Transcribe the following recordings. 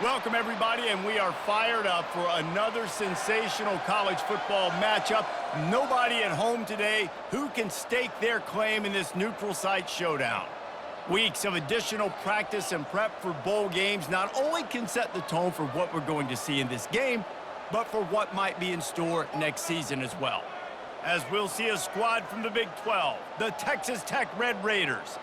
Welcome, everybody, and we are fired up for another sensational college football matchup. Nobody at home today who can stake their claim in this neutral site showdown. Weeks of additional practice and prep for bowl games not only can set the tone for what we're going to see in this game, but for what might be in store next season as well. As we'll see a squad from the Big 12, the Texas Tech Red Raiders,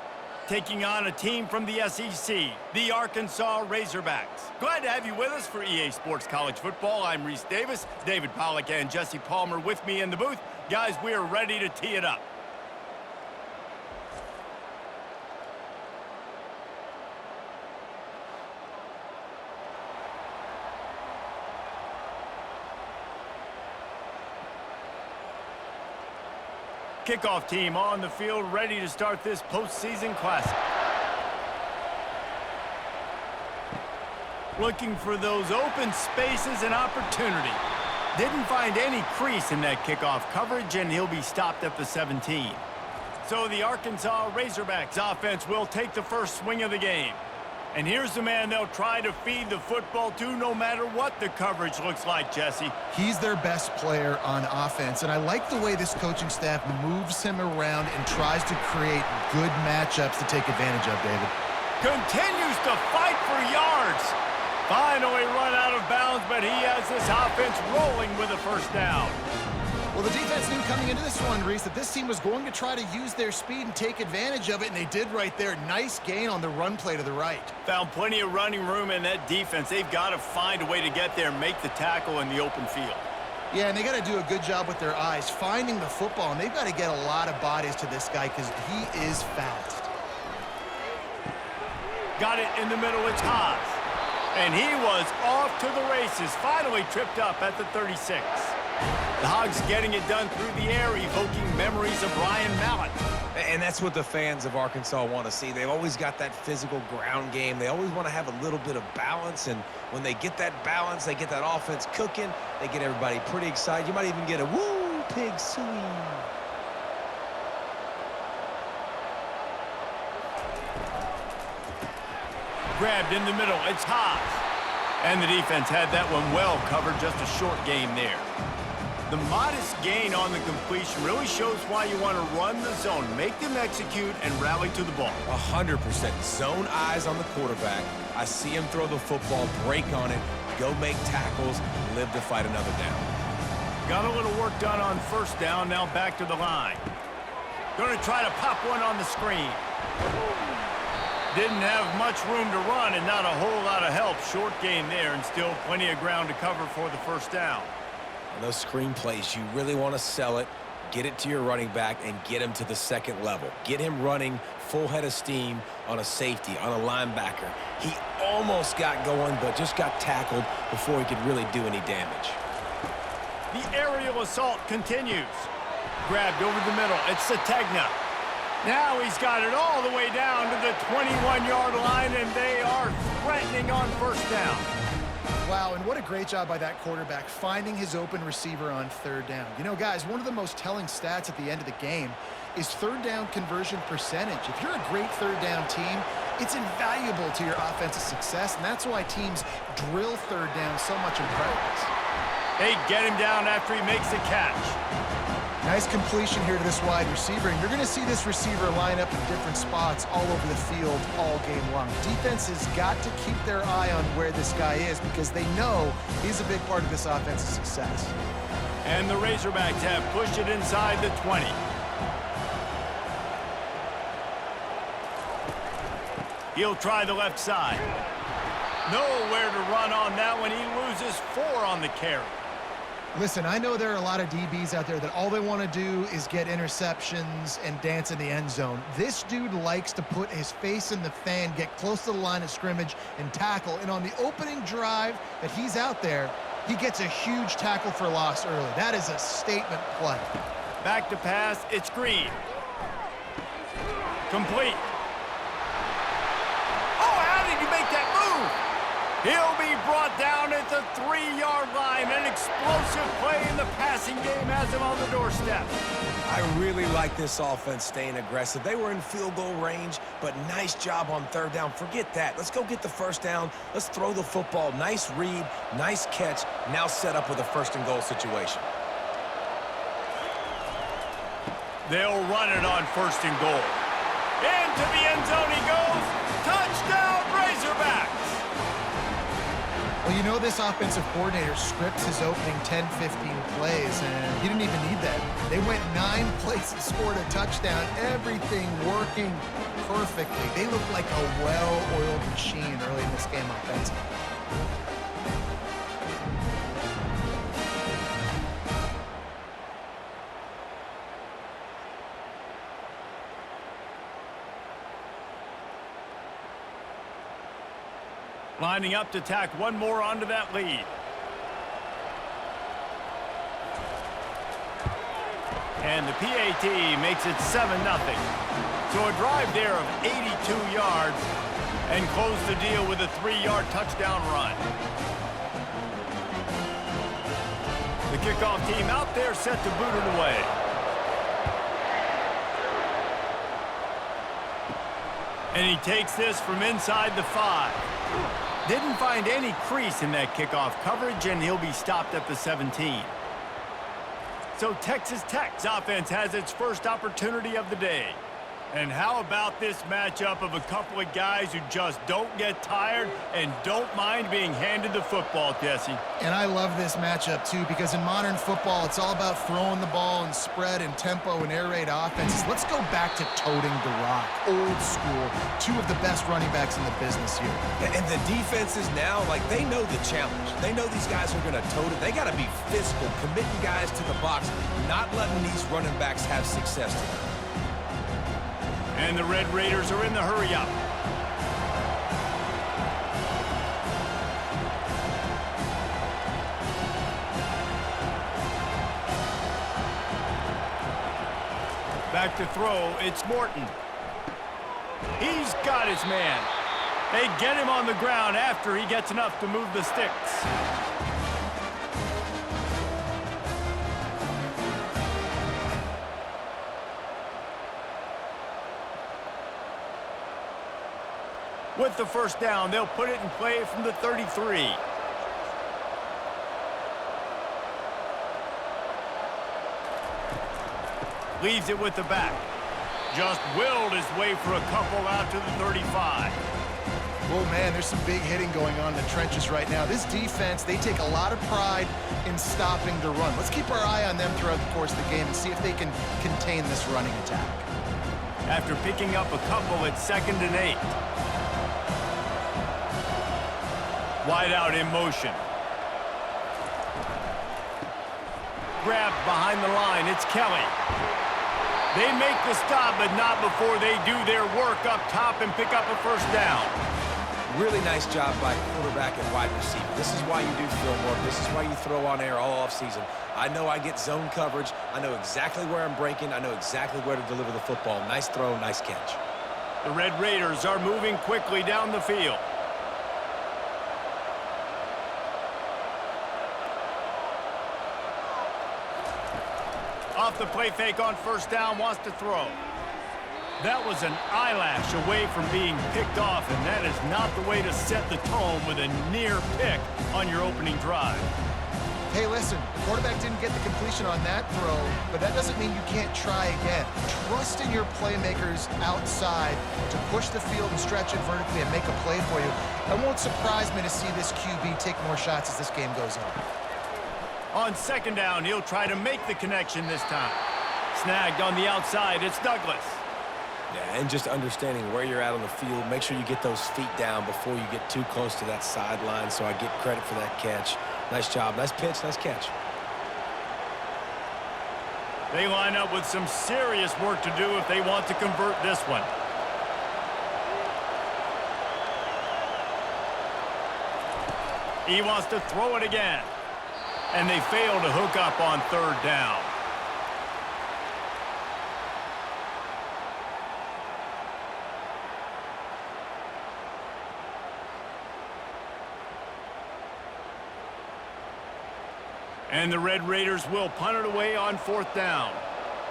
taking on a team from the SEC, the Arkansas Razorbacks. Glad to have you with us for EA Sports College Football. I'm Reese Davis, David Pollack and Jesse Palmer with me in the booth. Guys, we are ready to tee it up. Kickoff team on the field, ready to start this postseason classic. Looking for those open spaces and opportunity. Didn't find any crease in that kickoff coverage, and he'll be stopped at the 17. So the Arkansas Razorbacks offense will take the first swing of the game. And here's the man they'll try to feed the football to no matter what the coverage looks like, Jesse. He's their best player on offense, and I like the way this coaching staff moves him around and tries to create good matchups to take advantage of, David. Continues to fight for yards. Finally run out of bounds, but he has this offense rolling with a first down. Well, the defense knew coming into this one, Reese, that this team was going to try to use their speed and take advantage of it, and they did right there. Nice gain on the run play to the right. Found plenty of running room in that defense. They've got to find a way to get there and make the tackle in the open field. Yeah, and they got to do a good job with their eyes, finding the football, and they've got to get a lot of bodies to this guy because he is fast. Got it in the middle. It's Haas. And he was off to the races, finally tripped up at the 36. The Hogs getting it done through the air, evoking memories of Ryan Mallett. And that's what the fans of Arkansas want to see. They've always got that physical ground game. They always want to have a little bit of balance, and when they get that balance, they get that offense cooking, they get everybody pretty excited. You might even get a woo, pig suey. Grabbed in the middle, it's Haas. And the defense had that one well covered, just a short gain there. The modest gain on the completion really shows why you want to run the zone, make them execute, and rally to the ball. 100%. Zone eyes on the quarterback. I see him throw the football, break on it, go make tackles, live to fight another down. Got a little work done on first down, now back to the line. Going to try to pop one on the screen. Didn't have much room to run and not a whole lot of help. Short gain there and still plenty of ground to cover for the first down. And those screen plays, you really want to sell it, get it to your running back, and get him to the second level. Get him running full head of steam on a safety, on a linebacker. He almost got going, but just got tackled before he could really do any damage. The aerial assault continues. Grabbed over the middle. It's Sategna. Now he's got it all the way down to the 21-yard line, and they are threatening on first down. Wow, and what a great job by that quarterback, finding his open receiver on third down. You know, guys, one of the most telling stats at the end of the game is third down conversion percentage. If you're a great third down team, it's invaluable to your offensive success, and that's why teams drill third down so much in practice. They get him down after he makes the catch. Nice completion here to this wide receiver, and you're going to see this receiver line up in different spots all over the field all game long. Defense has got to keep their eye on where this guy is because they know he's a big part of this offense's success. And the Razorbacks have pushed it inside the 20. He'll try the left side. Nowhere to run on that one. He loses 4 on the carry. Listen, I know there are a lot of DBs out there that all they want to do is get interceptions and dance in the end zone. This dude likes to put his face in the fan, get close to the line of scrimmage, and tackle. And on the opening drive that he's out there, he gets a huge tackle for loss early. That is a statement play. Back to pass, it's Green. Complete. Oh, how did you make that move? He'll be brought down at the 3-yard line. An explosive play in the passing game has him on the doorstep. I really like this offense staying aggressive. They were in field goal range, but nice job on third down. Forget that. Let's go get the first down. Let's throw the football. Nice read, nice catch. Now set up with a first and goal situation. They'll run it on first and goal. Into the end zone he goes. Touchdown, Razorbacks! Well, you know this offensive coordinator scripts his opening 10, 15 plays, and he didn't even need that. They went 9 plays and scored a touchdown. Everything working perfectly. They looked like a well-oiled machine early in this game offensively. Lining up to tack one more onto that lead. And the PAT makes it 7-0. So a drive there of 82 yards and close the deal with a 3-yard touchdown run. The kickoff team out there set to boot it away. And he takes this from inside the 5. Didn't find any crease in that kickoff coverage, and he'll be stopped at the 17. So Texas Tech's offense has its first opportunity of the day. And how about this matchup of a couple of guys who just don't get tired and don't mind being handed the football, Jesse? And I love this matchup, too, because in modern football, it's all about throwing the ball and spread and tempo and air raid offenses. Let's go back to toting the rock, old school, 2 of the best running backs in the business here. And the defenses now, like, they know the challenge. They know these guys are going to tote it. They got to be physical, committing guys to the box, not letting these running backs have success today. And the Red Raiders are in the hurry-up. Back to throw, it's Morton. He's got his man. They get him on the ground after he gets enough to move the sticks. With the first down, they'll put it in play from the 33. Leaves it with the back. Just willed his way for a couple out to the 35. Oh, man, there's some big hitting going on in the trenches right now. This defense, they take a lot of pride in stopping the run. Let's keep our eye on them throughout the course of the game and see if they can contain this running attack. After picking up a couple, it's 2nd and 8. Wide out in motion. Grabbed behind the line, it's Kelly. They make the stop, but not before they do their work up top and pick up a first down. Really nice job by quarterback and wide receiver. This is why you do film work. This is why you throw on air all offseason. I know I get zone coverage. I know exactly where I'm breaking. I know exactly where to deliver the football. Nice throw, nice catch. The Red Raiders are moving quickly down the field. Off the play fake on first down, wants to throw. That was an eyelash away from being picked off, and that is not the way to set the tone with a near pick on your opening drive. Hey, listen, the quarterback didn't get the completion on that throw, but that doesn't mean you can't try again. Trust in your playmakers outside to push the field and stretch it vertically and make a play for you. It won't surprise me to see this QB take more shots as this game goes on. On second down, he'll try to make the connection this time. Snagged on the outside, it's Douglas. Yeah, and just understanding where you're at on the field. Make sure you get those feet down before you get too close to that sideline, so I get credit for that catch. Nice job, nice pitch, nice catch. They line up with some serious work to do if they want to convert this one. He wants to throw it again. And they fail to hook up on third down. And the Red Raiders will punt it away on 4th down.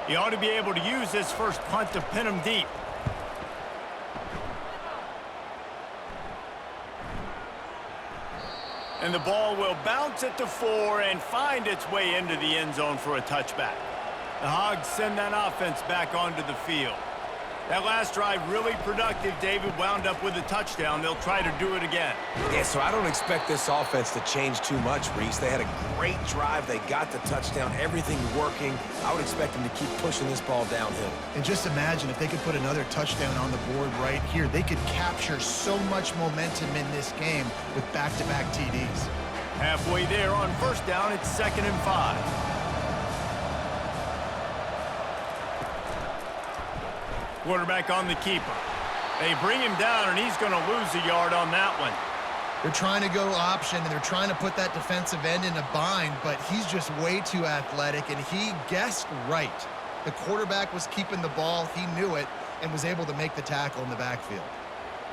He ought to be able to use this first punt to pin him deep. And the ball will bounce at the 4 and find its way into the end zone for a touchback. The Hogs send that offense back onto the field. That last drive really productive. David wound up with a touchdown. They'll try to do it again. Yeah, so I don't expect this offense to change too much, Reese. They had a great drive. They got the touchdown. Everything working. I would expect them to keep pushing this ball downhill. And just imagine if they could put another touchdown on the board right here. They could capture so much momentum in this game with back-to-back TDs. Halfway there on 1st down, it's 2nd and 5. Quarterback on the keeper. They bring him down, and he's going to lose a yard on that one. They're trying to go option, and they're trying to put that defensive end in a bind, but he's just way too athletic, and he guessed right. The quarterback was keeping the ball. He knew it and was able to make the tackle in the backfield.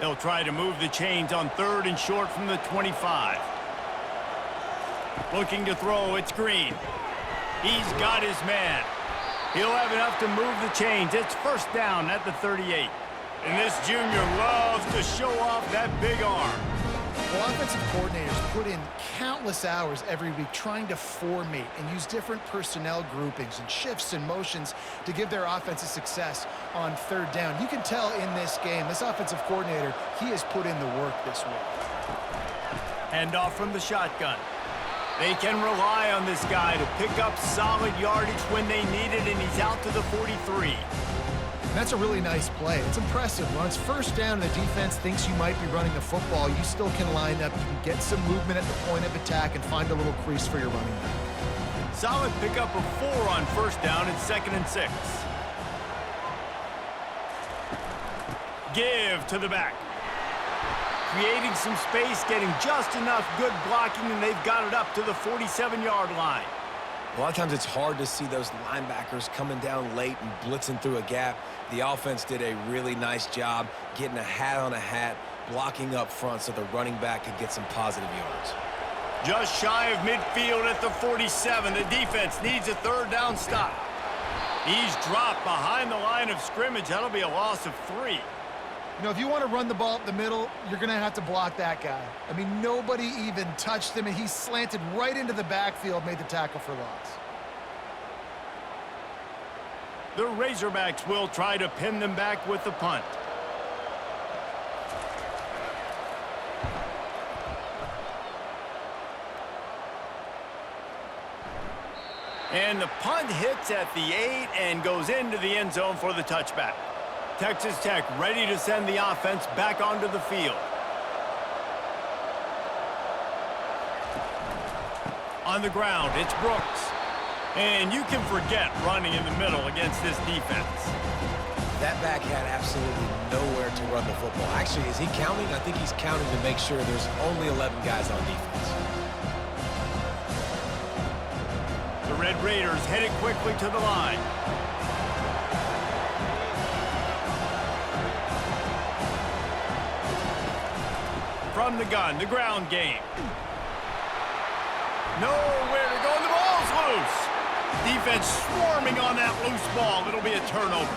They'll try to move the chains on 3rd and short from the 25. Looking to throw, it's Green. He's got his man. He'll have enough to move the chains. It's 1st down at the 38. And this junior loves to show off that big arm. Well, offensive coordinators put in countless hours every week trying to formate and use different personnel groupings and shifts and motions to give their offensive success on 3rd down. You can tell in this game, this offensive coordinator, he has put in the work this week. Handoff from the shotgun. They can rely on this guy to pick up solid yardage when they need it, and he's out to the 43. That's a really nice play. It's impressive. When it's 1st down and the defense thinks you might be running the football, you still can line up. You can get some movement at the point of attack and find a little crease for your running back. Solid pickup of 4 on 1st down and 2nd and 6. Give to the back. Creating some space, getting just enough good blocking, and they've got it up to the 47-yard line. A lot of times it's hard to see those linebackers coming down late and blitzing through a gap. The offense did a really nice job getting a hat on a hat, blocking up front so the running back could get some positive yards. Just shy of midfield at the 47. The defense needs a 3rd down stop. He's dropped behind the line of scrimmage. That'll be a loss of 3. You know, if you want to run the ball up the middle, you're going to have to block that guy. I mean, nobody even touched him, and he slanted right into the backfield, made the tackle for loss. The Razorbacks will try to pin them back with the punt. And the punt hits at the 8 and goes into the end zone for the touchback. Texas Tech ready to send the offense back onto the field. On the ground, it's Brooks. And you can forget running in the middle against this defense. That back had absolutely nowhere to run the football. Actually, is he counting? I think he's counting to make sure there's only 11 guys on defense. The Red Raiders headed quickly to the line. From the gun, the ground game. Nowhere to go, and the ball's loose. Defense swarming on that loose ball. It'll be a turnover.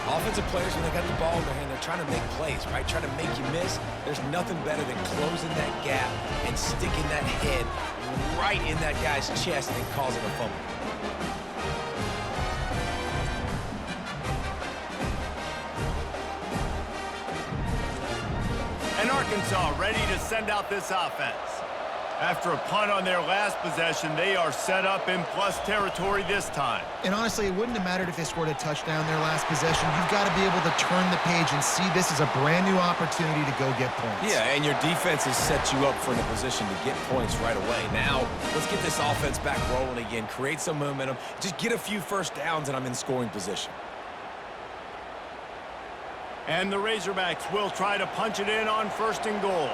Offensive players, when they got the ball in their hand, they're trying to make plays, right? Trying to make you miss. There's nothing better than closing that gap and sticking that head right in that guy's chest and causing a fumble. And Arkansas ready to send out this offense. After a punt on their last possession, they are set up in plus territory this time. And honestly, it wouldn't have mattered if they scored a touchdown their last possession. You've got to be able to turn the page and see this as a brand new opportunity to go get points. Yeah, and your defense has set you up for in a position to get points right away. Now, let's get this offense back rolling again, create some momentum, just get a few first downs, and I'm in scoring position. And the Razorbacks will try to punch it in on 1st and goal.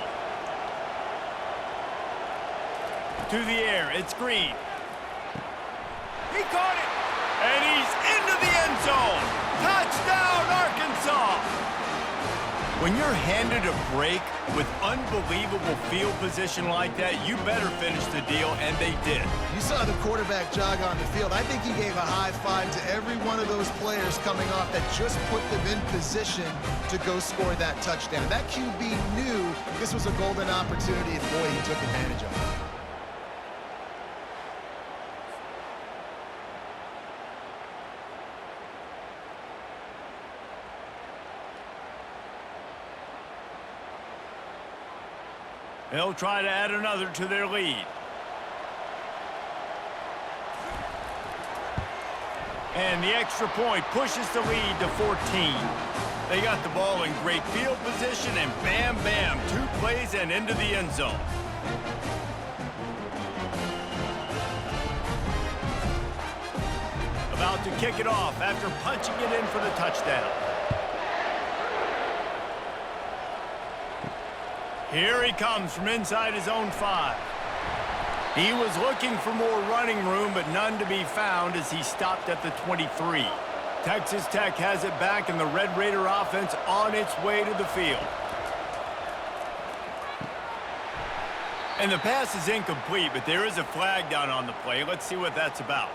To the air, it's Green. He caught it, and he's into the end zone. Touchdown, Arkansas! When you're handed a break with unbelievable field position like that, you better finish the deal, and they did. You saw the quarterback jog on the field. I think he gave a high five to every one of those players coming off that just put them in position to go score that touchdown. That QB knew this was a golden opportunity, and boy, he took advantage of it. They'll try to add another to their lead. And the extra point pushes the lead to 14. They got the ball in great field position, and bam, bam, 2 plays and into the end zone. About to kick it off after punching it in for the touchdown. Here he comes from inside his own 5. He was looking for more running room, but none to be found as he stopped at the 23. Texas Tech has it back, and the Red Raider offense on its way to the field. And the pass is incomplete, but there is a flag down on the play. Let's see what that's about.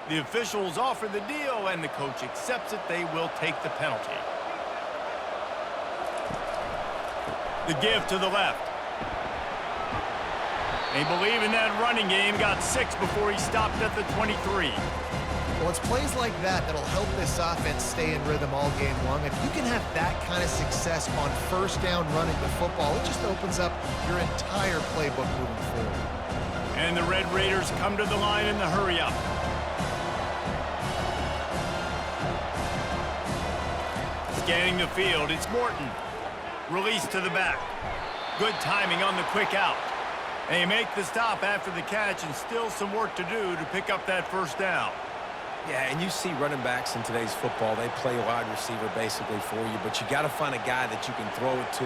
The officials offer the deal, and the coach accepts it. They will take the penalty. The give to the left. They believe in that running game. Got 6 before he stopped at the 23. Well, it's plays like that that'll help this offense stay in rhythm all game long. If you can have that kind of success on first down running the football, it just opens up your entire playbook moving forward. And the Red Raiders come to the line in the hurry-up. Scanning the field, it's Morton. Release to the back. Good timing on the quick out. They make the stop after the catch, and still some work to do to pick up that first down. Yeah, and you see running backs in today's football, they play wide receiver basically for you, but you got to find a guy that you can throw it to,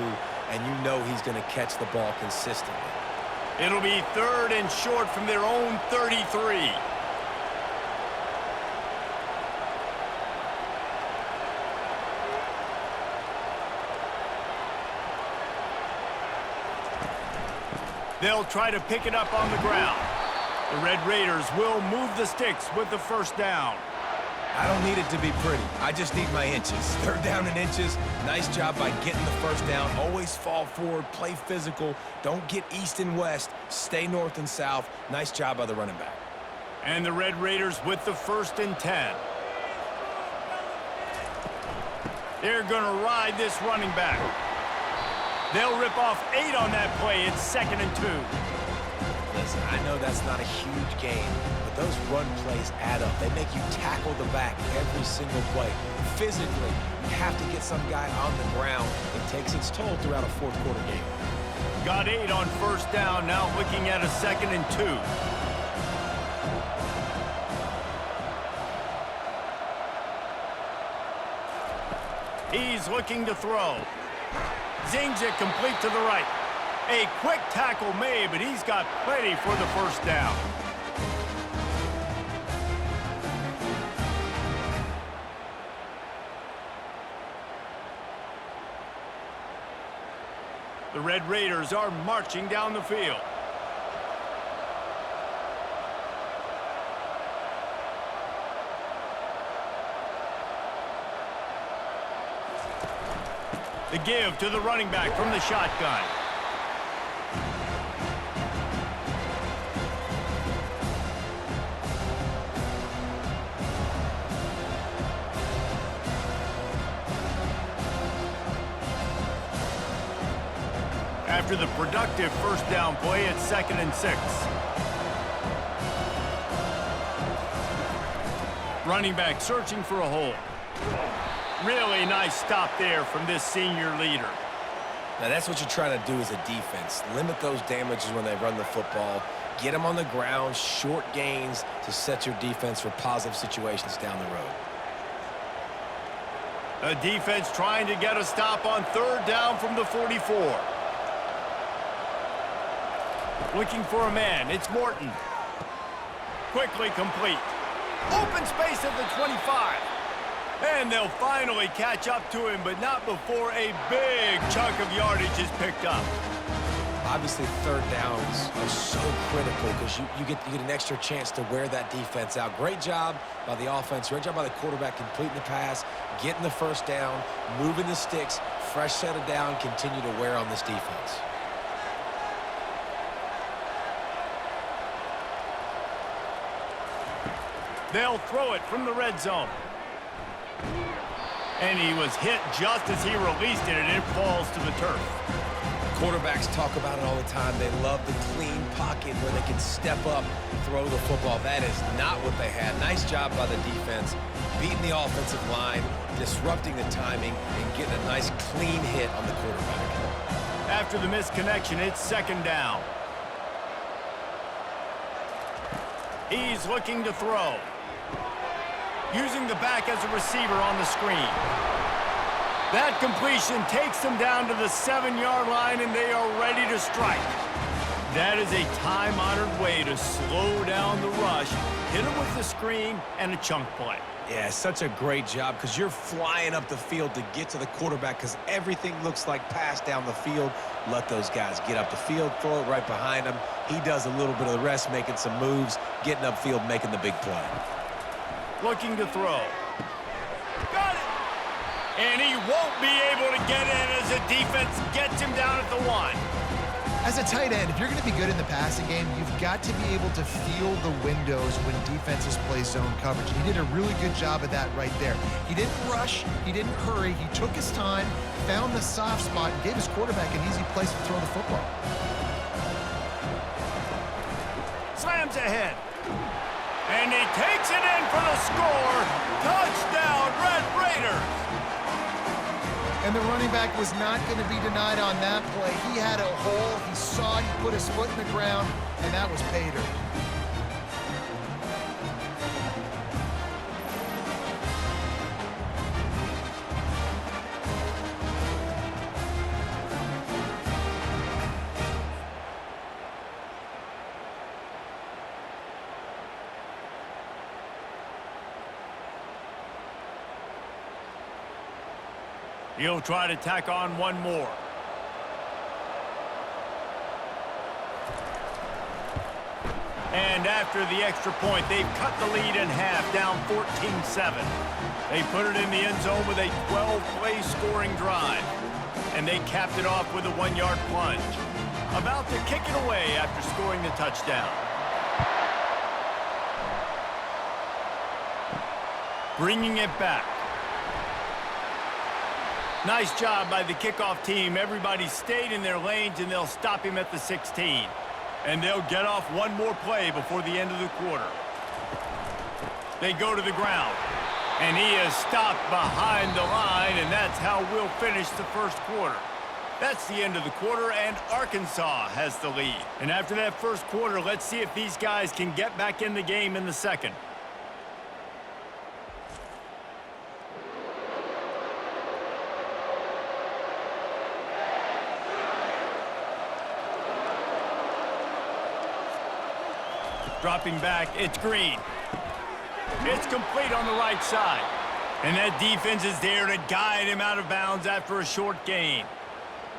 and you know he's going to catch the ball consistently. It'll be 3rd and short from their own 33. They'll try to pick it up on the ground. The Red Raiders will move the sticks with the first down. I don't need it to be pretty. I just need my inches. 3rd down in inches. Nice job by getting the first down. Always fall forward, play physical. Don't get east and west. Stay north and south. Nice job by the running back. And the Red Raiders with the 1st and 10. They're going to ride this running back. They'll rip off 8 on that play. It's 2nd and 2. Listen, I know that's not a huge game, but those run plays add up. They make you tackle the back every single play. Physically, you have to get some guy on the ground. It takes its toll throughout a 4th quarter game. Got 8 on first down, now looking at a 2nd and 2. He's looking to throw. Zings it complete to the right. A quick tackle made, but he's got plenty for the first down. The Red Raiders are marching down the field. The give to the running back from the shotgun. After the productive first down play, it's 2nd and 6. Running back searching for a hole. Really nice stop there from this senior leader. Now, that's what you're trying to do as a defense. Limit those damages when they run the football. Get them on the ground, short gains to set your defense for positive situations down the road. A defense trying to get a stop on 3rd down from the 44. Looking for a man. It's Morton. Quickly complete. Open space at the 25. And they'll finally catch up to him, but not before a big chunk of yardage is picked up. Obviously, third downs are so critical because you get an extra chance to wear that defense out. Great job by the offense. Great job by the quarterback completing the pass, getting the first down, moving the sticks, fresh set of down, continue to wear on this defense. They'll throw it from the red zone. And he was hit just as he released it, and it falls to the turf. Quarterbacks talk about it all the time. They love the clean pocket where they can step up, throw the football. That is not what they had. Nice job by the defense, beating the offensive line, disrupting the timing, and getting a nice clean hit on the quarterback. After the misconnection, it's second down. He's looking to throw. Using the back as a receiver on the screen. That completion takes them down to the 7-yard line, and they are ready to strike. That is a time-honored way to slow down the rush, hit them with the screen, and a chunk play. Yeah, such a great job because you're flying up the field to get to the quarterback because everything looks like pass down the field. Let those guys get up the field, throw it right behind him. He does a little bit of the rest, making some moves, getting upfield, making the big play. Looking to throw. Got it! And he won't be able to get in as the defense gets him down at the 1. As a tight end, if you're going to be good in the passing game, you've got to be able to feel the windows when defenses play zone coverage. And he did a really good job of that right there. He didn't rush. He didn't hurry. He took his time, found the soft spot, and gave his quarterback an easy place to throw the football. Slams ahead. And he takes it in for the score. Touchdown, Red Raiders. And the running back was not going to be denied on that play. He had a hole. He saw it. He put his foot in the ground, and that was pay dirt. He'll try to tack on one more. And after the extra point, they've cut the lead in half, down 14-7. They put it in the end zone with a 12-play scoring drive. And they capped it off with a 1-yard plunge. About to kick it away after scoring the touchdown. Bringing it back. Nice job by the kickoff team. Everybody stayed in their lanes, and they'll stop him at the 16. And they'll get off one more play before the end of the quarter. They go to the ground. And he is stopped behind the line, and that's how we'll finish the first quarter. That's the end of the quarter, and Arkansas has the lead. And after that first quarter, let's see if these guys can get back in the game in the second. Dropping back, it's Green. It's complete on the right side. And that defense is there to guide him out of bounds after a short gain.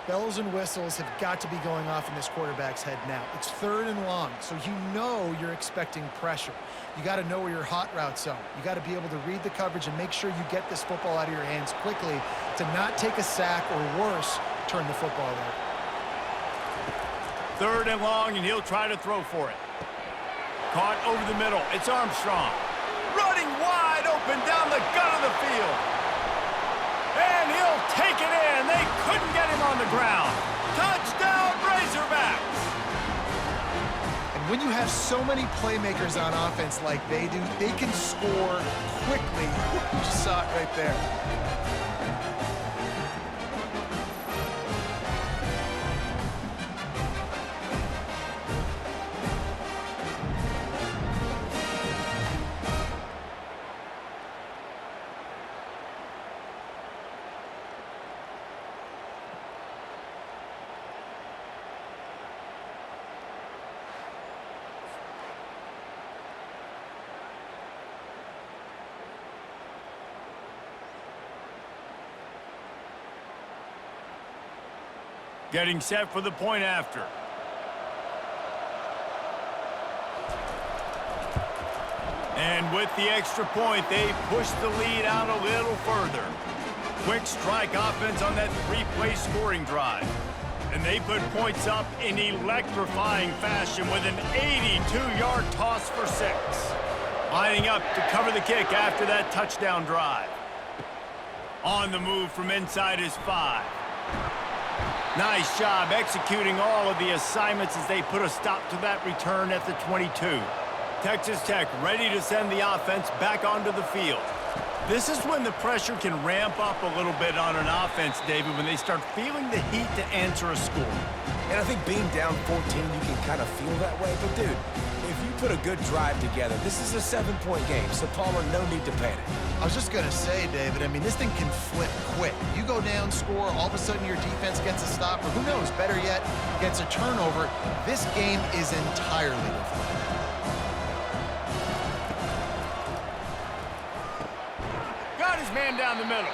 Bells and whistles have got to be going off in this quarterback's head now. It's third and long, so you know you're expecting pressure. You got to know where your hot routes are. You got to be able to read the coverage and make sure you get this football out of your hands quickly to not take a sack or worse, turn the football over. Third and long, and he'll try to throw for it. Caught over the middle. It's Armstrong. Running wide open down the gut of the field. And he'll take it in. They couldn't get him on the ground. Touchdown, Razorbacks. And when you have so many playmakers on offense like they do, they can score quickly. You just saw it right there. Getting set for the point after. And with the extra point, they push the lead out a little further. Quick strike offense on that three-play scoring drive. And they put points up in electrifying fashion with an 82-yard toss for 6. Lining up to cover the kick after that touchdown drive. On the move from inside his 5. Nice job executing all of the assignments as they put a stop to that return at the 22. Texas Tech ready to send the offense back onto the field. This is when the pressure can ramp up a little bit on an offense, David, when they start feeling the heat to answer a score. And I think being down 14, you can kind of feel that way. But, dude, if you put a good drive together, this is a 7-point game. So, Palmer, no need to panic. I was just going to say, David, I mean, this thing can flip quick. You go down, score, all of a sudden your defense gets a stop, or who knows, better yet, gets a turnover. This game is entirely different. Got his man down the middle.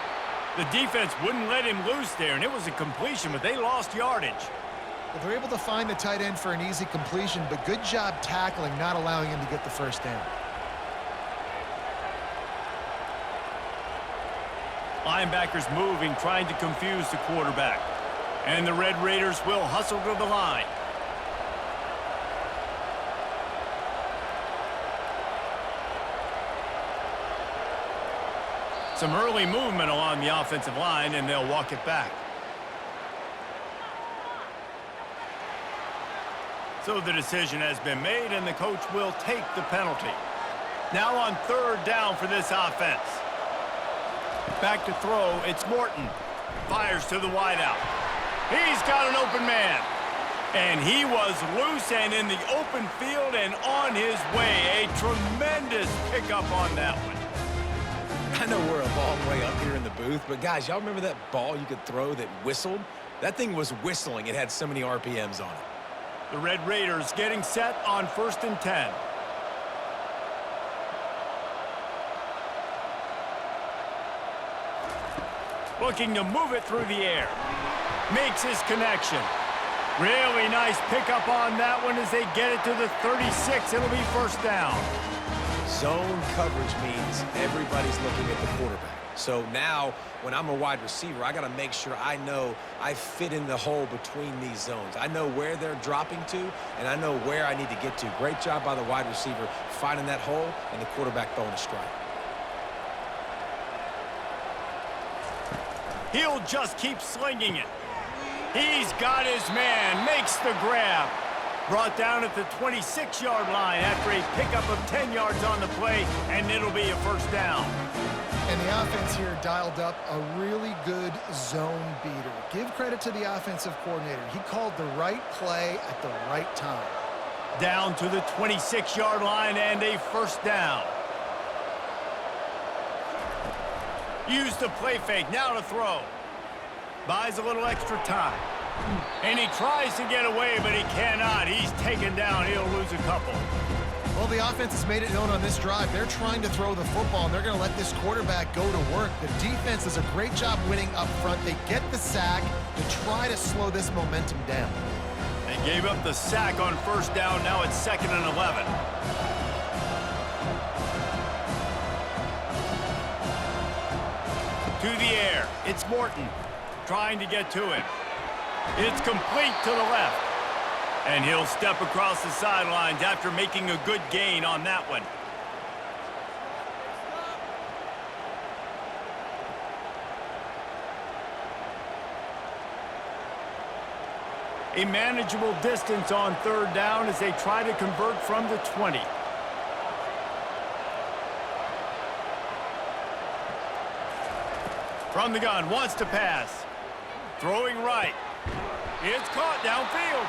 The defense wouldn't let him loose there, and it was a completion, but they lost yardage. Well, they're able to find the tight end for an easy completion, but good job tackling, not allowing him to get the first down. Linebackers moving, trying to confuse the quarterback. And the Red Raiders will hustle to the line. Some early movement along the offensive line, and they'll walk it back. So the decision has been made, and the coach will take the penalty. Now on 3rd down for this offense. Back to throw, it's Morton. Fires to the wideout. He's got an open man. And he was loose and in the open field and on his way. A tremendous pickup on that one. I know we're a long way up here in the booth, but, guys, y'all remember that ball you could throw that whistled? That thing was whistling. It had so many RPMs on it. The Red Raiders getting set on 1st and 10. Looking to move it through the air. Makes his connection. Really nice pickup on that one as they get it to the 36. It'll be 1st down. Zone coverage means everybody's looking at the quarterback. So now, when I'm a wide receiver, I got to make sure I know I fit in the hole between these zones. I know where they're dropping to, and I know where I need to get to. Great job by the wide receiver finding that hole, and the quarterback throwing a strike. He'll just keep slinging it. He's got his man, makes the grab. Brought down at the 26-yard line after a pickup of 10 yards on the play, and it'll be a 1st down. And the offense here dialed up a really good zone beater. Give credit to the offensive coordinator. He called the right play at the right time. Down to the 26-yard line and a 1st down. Use the play fake, now to throw. Buys a little extra time. And he tries to get away, but he cannot. He's taken down. He'll lose a couple. Well, the offense has made it known on this drive. They're trying to throw the football, and they're going to let this quarterback go to work. The defense does a great job winning up front. They get the sack to try to slow this momentum down. They gave up the sack on 1st down. Now it's 2nd and 11. To the air. It's Morton trying to get to it. It's complete to the left. And he'll step across the sidelines after making a good gain on that one. A manageable distance on 3rd down as they try to convert from the 20. From the gun, wants to pass. Throwing right. It's caught downfield.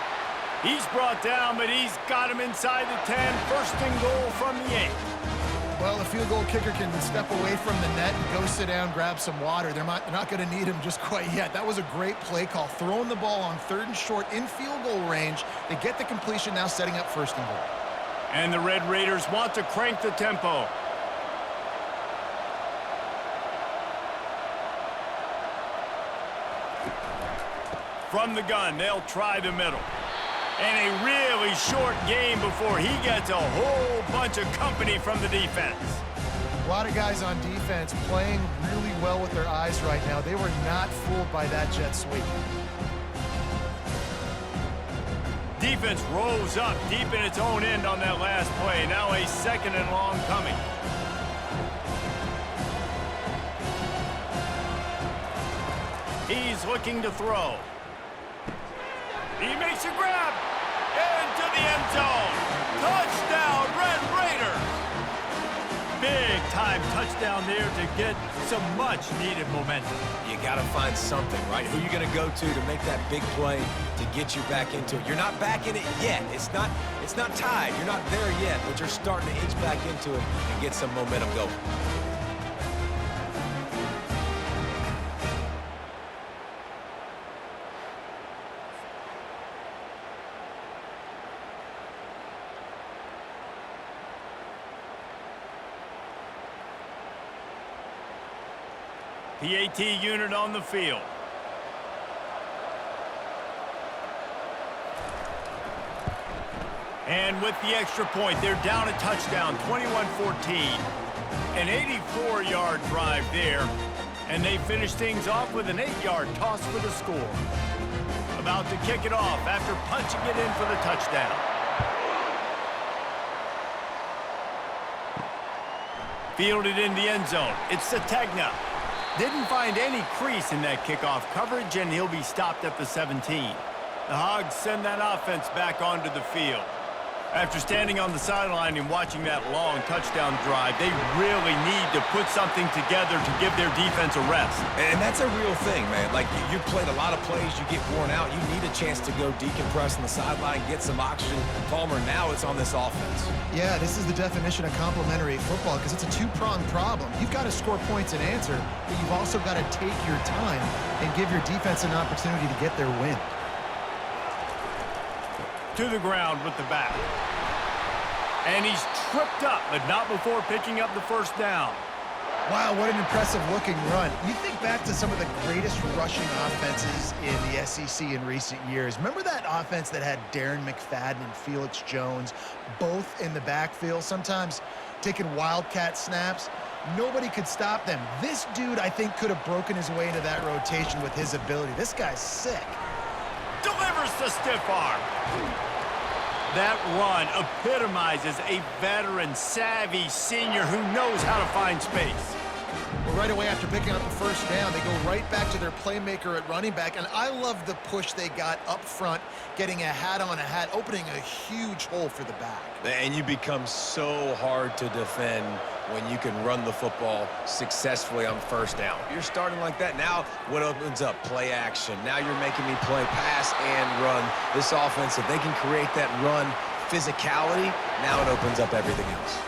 He's brought down, but he's got him inside the 10. 1st and goal from the 8. Well, a field goal kicker can step away from the net and go sit down, grab some water. They're not going to need him just quite yet. That was a great play call. Throwing the ball on 3rd and short in field goal range. They get the completion, now setting up 1st and goal. And the Red Raiders want to crank the tempo. From the gun, they'll try the middle. And a really short game before he gets a whole bunch of company from the defense. A lot of guys on defense playing really well with their eyes right now. They were not fooled by that jet sweep. Defense rolls up deep in its own end on that last play. Now a 2nd and long coming. He's looking to throw. He makes a grab. Into the end zone. Touchdown, Red Raiders. Big time touchdown there to get some much needed momentum. You got to find something, right? Who are you going to go to make that big play to get you back into it? You're not back in it yet. It's not tied. You're not there yet, but you're starting to inch back into it and get some momentum going. PAT unit on the field. And with the extra point, they're down a touchdown, 21-14. An 84-yard drive there. And they finish things off with an 8-yard toss for the score. About to kick it off after punching it in for the touchdown. Fielded in the end zone. It's Sategna. Didn't find any crease in that kickoff coverage, and he'll be stopped at the 17. The Hogs send that offense back onto the field. After standing on the sideline and watching that long touchdown drive, they really need to put something together to give their defense a rest. And that's a real thing, man. Like, you played a lot of plays, you get worn out, you need a chance to go decompress on the sideline, get some oxygen. Palmer, now it's on this offense. Yeah, this is the definition of complementary football because it's a two-pronged problem. You've got to score points and answer, but you've also got to take your time and give your defense an opportunity to get their win. To the ground with the back. And he's tripped up, but not before picking up the first down. Wow, what an impressive-looking run. You think back to some of the greatest rushing offenses in the SEC in recent years. Remember that offense that had Darren McFadden and Felix Jones both in the backfield, sometimes taking wildcat snaps? Nobody could stop them. This dude, I think, could have broken his way into that rotation with his ability. This guy's sick. Delivers the stiff arm. That run epitomizes a veteran, savvy senior who knows how to find space. Well, right away after picking up the first down, they go right back to their playmaker at running back, and I love the push they got up front, getting a hat on a hat, opening a huge hole for the back. And you become so hard to defend when you can run the football successfully on first down. You're starting like that. Now what opens up? Play action. Now you're making me play pass and run. This offense, if they can create that run physicality, now it opens up everything else.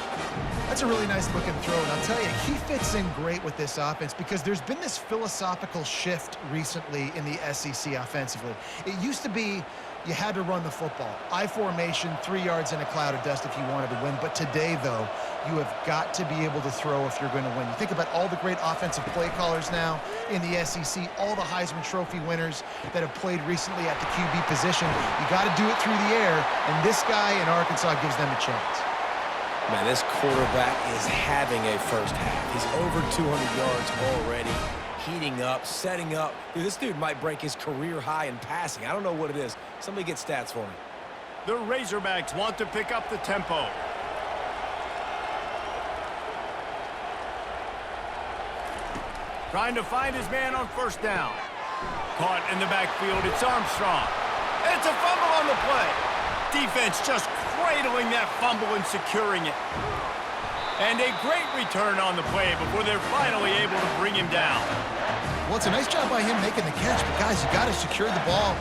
That's a really nice looking throw, and I'll tell you, he fits in great with this offense because there's been this philosophical shift recently in the SEC offensively. It used to be you had to run the football. I formation, 3 yards in a cloud of dust if you wanted to win. But today, though, you have got to be able to throw if you're going to win. You think about all the great offensive play callers now in the SEC, all the Heisman Trophy winners that have played recently at the QB position. You got to do it through the air, and this guy in Arkansas gives them a chance. Man, this quarterback is having a first half. He's over 200 yards already, heating up, setting up. Dude, this dude might break his career high in passing. I don't know what it is. Somebody get stats for me. The Razorbacks want to pick up the tempo. Trying to find his man on first down. Caught in the backfield, it's Armstrong. It's a fumble on the play. Defense just cradling that fumble and securing it. And a great return on the play before they're finally able to bring him down. Well, it's a nice job by him making the catch, but guys, you got to secure the ball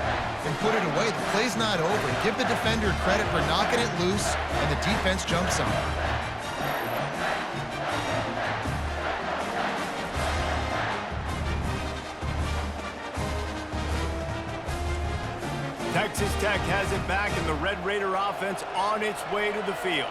and put it away. The play's not over. Give the defender credit for knocking it loose, and the defense jumps on it. Texas Texas Tech has it back, and the Red Raider offense on its way to the field.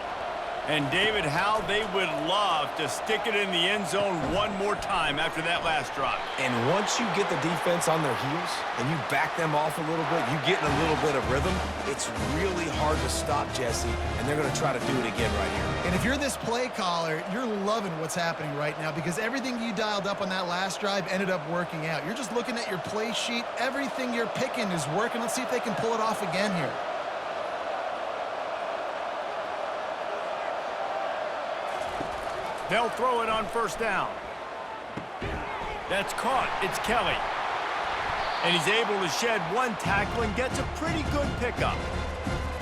And, David, how they would love to stick it in the end zone one more time after that last drive. And once you get the defense on their heels and you back them off a little bit, you get in a little bit of rhythm, it's really hard to stop, Jesse, and they're going to try to do it again right here. And if you're this play caller, you're loving what's happening right now because everything you dialed up on that last drive ended up working out. You're just looking at your play sheet. Everything you're picking is working. Let's see if they can pull it off again here. They'll throw it on first down. That's caught. It's Kelly. And he's able to shed one tackle and gets a pretty good pickup.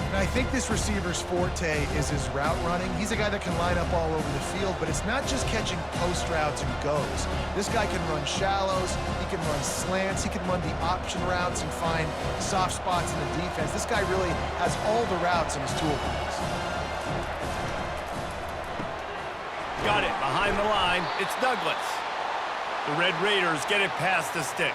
And I think this receiver's forte is his route running. He's a guy that can line up all over the field, but it's not just catching post routes and goes. This guy can run shallows, he can run slants, he can run the option routes and find soft spots in the defense. This guy really has all the routes in his toolbox. Got it behind the line. It's Douglas. The Red Raiders get it past the sticks.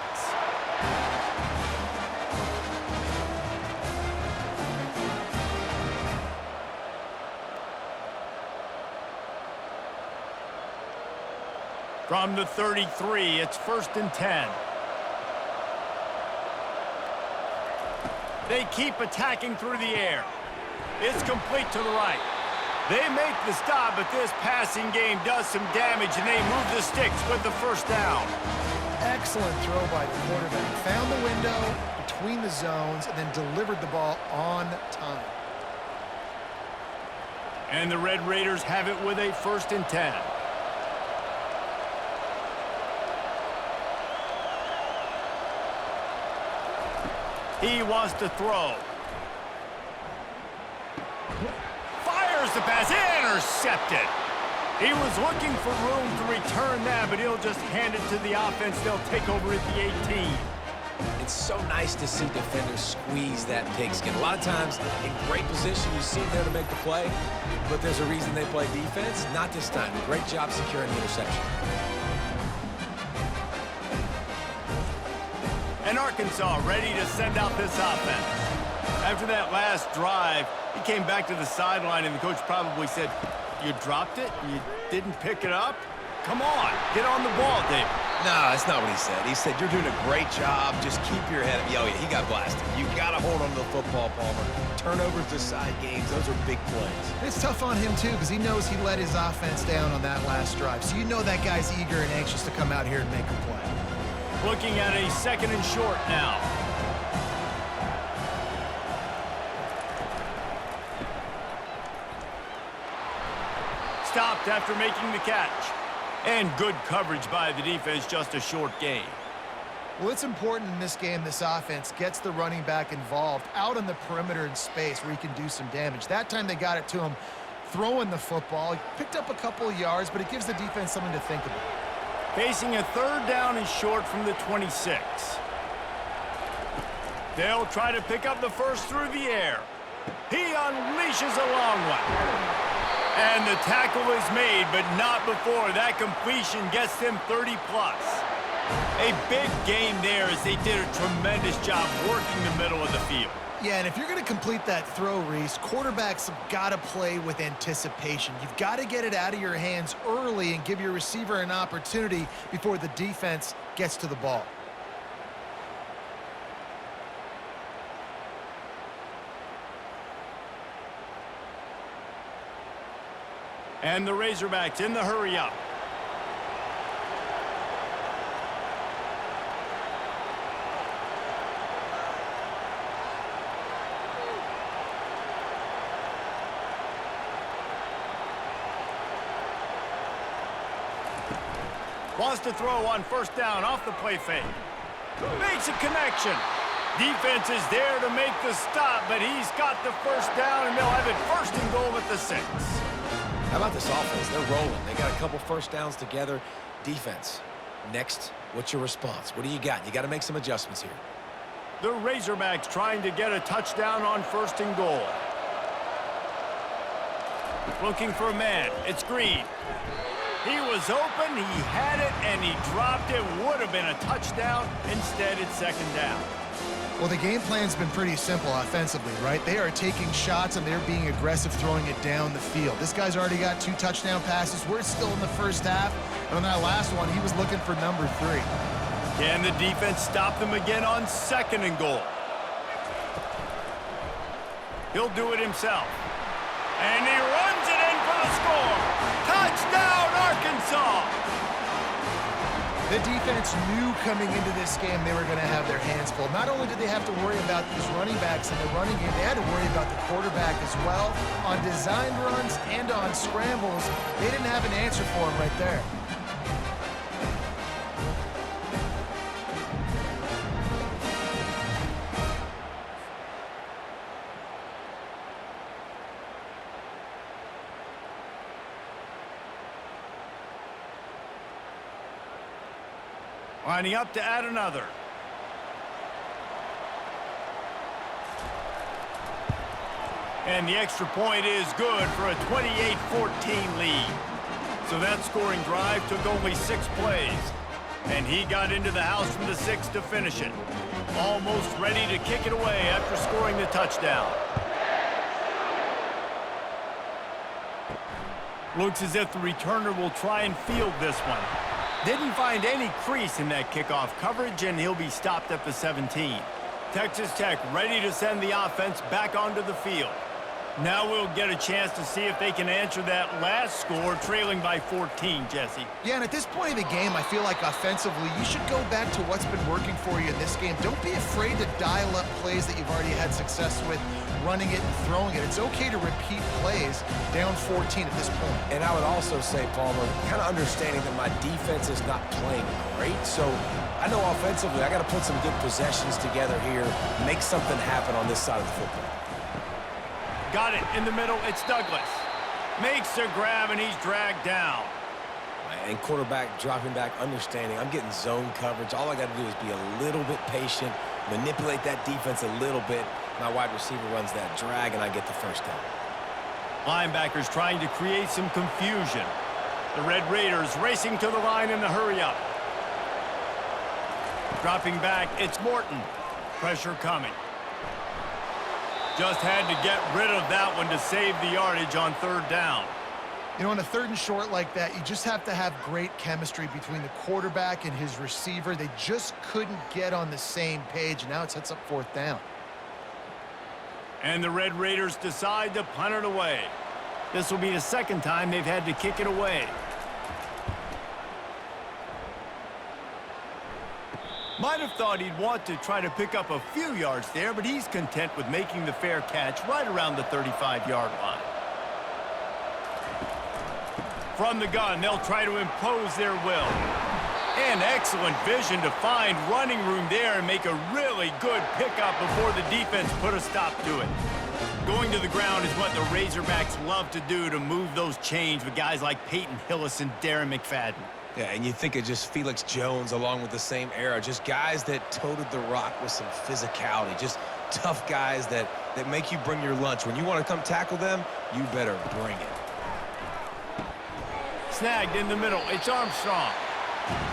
From the 33, it's 1st and 10. They keep attacking through the air. It's complete to the right. They make the stop, but this passing game does some damage, and they move the sticks with the first down. Excellent throw by the quarterback. Found the window between the zones and then delivered the ball on time. And the Red Raiders have it with a 1st and 10. He wants to throw. Fires the pass, intercepted. He was looking for room to return that, but he'll just hand it to the offense. They'll take over at the 18. It's so nice to see defenders squeeze that pigskin. A lot of times, in great position, you see them there to make the play, but there's a reason they play defense. Not this time. Great job securing the interception. And Arkansas ready to send out this offense. After that last drive, he came back to the sideline, and the coach probably said, "You dropped it? You didn't pick it up? Come on, get on the ball, David." No, that's not what he said. He said, "You're doing a great job. Just keep your head up." Oh, yeah, he got blasted. You got to hold on to the football, Palmer. Turnovers decide games. Those are big plays. It's tough on him, too, because he knows he let his offense down on that last drive. So you know that guy's eager and anxious to come out here and make a play. Looking at a 2nd and short now. Stopped after making the catch. And good coverage by the defense, just a short gain. Well, it's important in this game this offense gets the running back involved out on the perimeter in space where he can do some damage. That time they got it to him throwing the football. He picked up a couple of yards, but it gives the defense something to think about. Facing a 3rd down and short from the 26. They'll try to pick up the first through the air. He unleashes a long one. And the tackle is made, but not before. That completion gets them 30+. A big game there as they did a tremendous job working the middle of the field. Yeah, and if you're going to complete that throw, Reese, quarterbacks have got to play with anticipation. You've got to get it out of your hands early and give your receiver an opportunity before the defense gets to the ball. And the Razorbacks in the hurry-up. Wants to throw on 1st down off the play fake. Makes a connection. Defense is there to make the stop, but he's got the 1st down, and they'll have it 1st and goal at the 6. How about this offense? They're rolling. They got a couple 1st downs together. Defense. Next, what's your response? What do you got? You got to make some adjustments here. The Razorbacks trying to get a touchdown on 1st and goal. Looking for a man. It's Green. He was open, he had it, and he dropped it. Would have been a touchdown. Instead, it's 2nd down. Well, the game plan's been pretty simple offensively, right? They are taking shots and they're being aggressive throwing it down the field. This guy's already got 2 touchdown passes. We're still in the first half. And on that last one, he was looking for number 3. Can the defense stop them again on 2nd and goal? He'll do it himself. And he runs it in for the score. Touchdown, Arkansas! The defense knew coming into this game they were going to have their hands full. Not only did they have to worry about these running backs in the running game, they had to worry about the quarterback as well. On designed runs and on scrambles, they didn't have an answer for him right there. Lining up to add another. And the extra point is good for a 28-14 lead. So that scoring drive took only 6 plays. And he got into the house from the 6 to finish it. Almost ready to kick it away after scoring the touchdown. Looks as if the returner will try and field this one. Didn't find any crease in that kickoff coverage, and he'll be stopped at the 17. Texas Tech ready to send the offense back onto the field. Now we'll get a chance to see if they can answer that last score, trailing by 14, Jesse. Yeah, and at this point in the game, I feel like offensively, you should go back to what's been working for you in this game. Don't be afraid to dial up plays that you've already had success with, running it and throwing it. It's okay to repeat plays down 14 at this point. And I would also say, Palmer, kind of understanding that my defense is not playing great, so I know offensively I got to put some good possessions together here, make something happen on this side of the football. Got it in the middle. It's Douglas. Makes a grab, and he's dragged down. And quarterback dropping back, understanding I'm getting zone coverage. All I got to do is be a little bit patient, manipulate that defense a little bit. My wide receiver runs that drag, and I get the first down. Linebackers trying to create some confusion. The Red Raiders racing to the line in the hurry-up. Dropping back, it's Morton. Pressure coming. Just had to get rid of that one to save the yardage on 3rd down. You know, on a 3rd and short like that, you just have to have great chemistry between the quarterback and his receiver. They just couldn't get on the same page, and now it sets up 4th down. And the Red Raiders decide to punt it away. This will be the 2nd time they've had to kick it away. Might have thought he'd want to try to pick up a few yards there, but he's content with making the fair catch right around the 35-yard line. From the gun, they'll try to impose their will. And excellent vision to find running room there and make a really good pickup before the defense put a stop to it. Going to the ground is what the Razorbacks love to do, to move those chains with guys like Peyton Hillis and Darren McFadden. Yeah, and you think of just Felix Jones along with the same era, just guys that toted the rock with some physicality, just tough guys that make you bring your lunch. When you want to come tackle them, you better bring it. Snagged in the middle, it's Armstrong.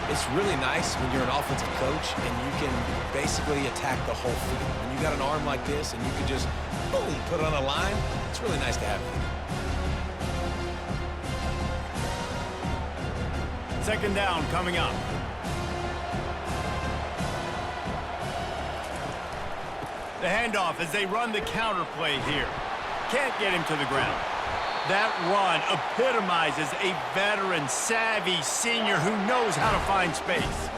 It's really nice when you're an offensive coach and you can basically attack the whole field. When you got an arm like this and you can just, boom, put it on a line, it's really nice to have you. 2nd down coming up. The handoff as they run the counter play here. Can't get him to the ground. That run epitomizes a veteran, savvy senior who knows how to find space.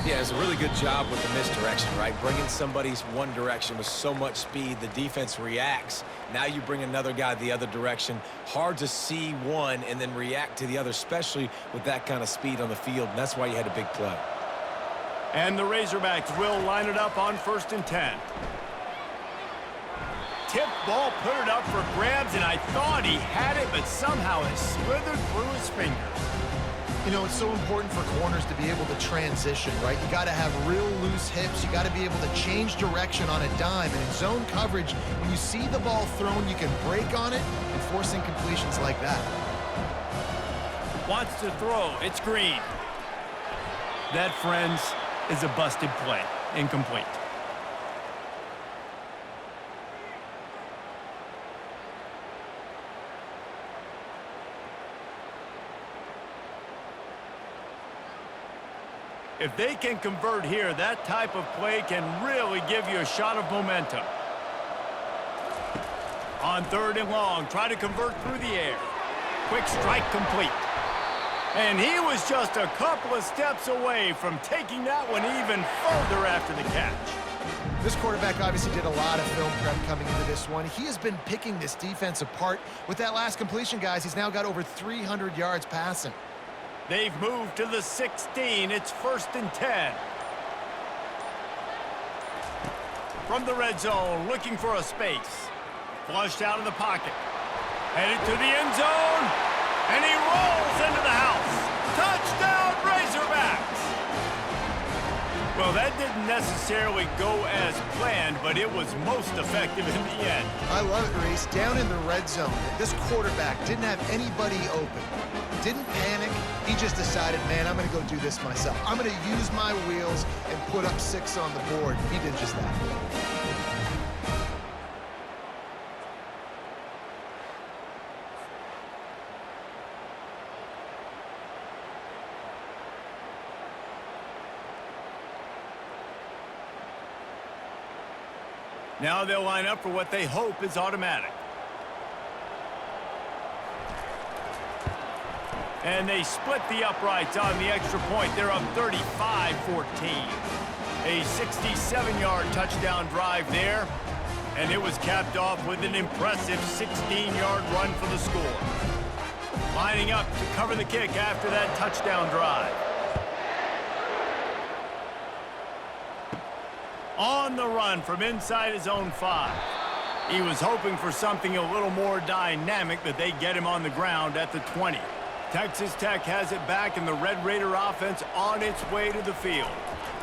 Yeah, it's a really good job with the misdirection, right? Bringing somebody's one direction with so much speed, the defense reacts. Now you bring another guy the other direction. Hard to see one and then react to the other, especially with that kind of speed on the field. And that's why you had a big play. And the Razorbacks will line it up on 1st and 10. Tip ball, put it up for grabs, and I thought he had it, but somehow it slithered through his fingers. You know, it's so important for corners to be able to transition, right? You got to have real loose hips. You got to be able to change direction on a dime. And in zone coverage, when you see the ball thrown, you can break on it and force incompletions like that. Wants to throw. It's Green. That, friends, is a busted play. Incomplete. If they can convert here, that type of play can really give you a shot of momentum. On 3rd and long, try to convert through the air. Quick strike complete. And he was just a couple of steps away from taking that one even further after the catch. This quarterback obviously did a lot of film prep coming into this one. He has been picking this defense apart. With that last completion, guys, he's now got over 300 yards passing. They've moved to the 16. It's 1st and 10. From the red zone, looking for a space. Flushed out of the pocket. Headed to the end zone. And he rolls into the house. Touchdown, Razorbacks! Well, that didn't necessarily go as planned, but it was most effective in the end. I love it, Reese. Down in the red zone, this quarterback didn't have anybody open. Didn't panic. He just decided, man, I'm going to go do this myself. I'm going to use my wheels and put up 6 on the board. He did just that. Now they'll line up for what they hope is automatic. And they split the uprights on the extra point. They're up 35-14. A 67-yard touchdown drive there. And it was capped off with an impressive 16-yard run for the score. Lining up to cover the kick after that touchdown drive. On the run from inside his own 5. He was hoping for something a little more dynamic, but they get him on the ground at the 20. Texas Tech has it back, and the Red Raider offense on its way to the field.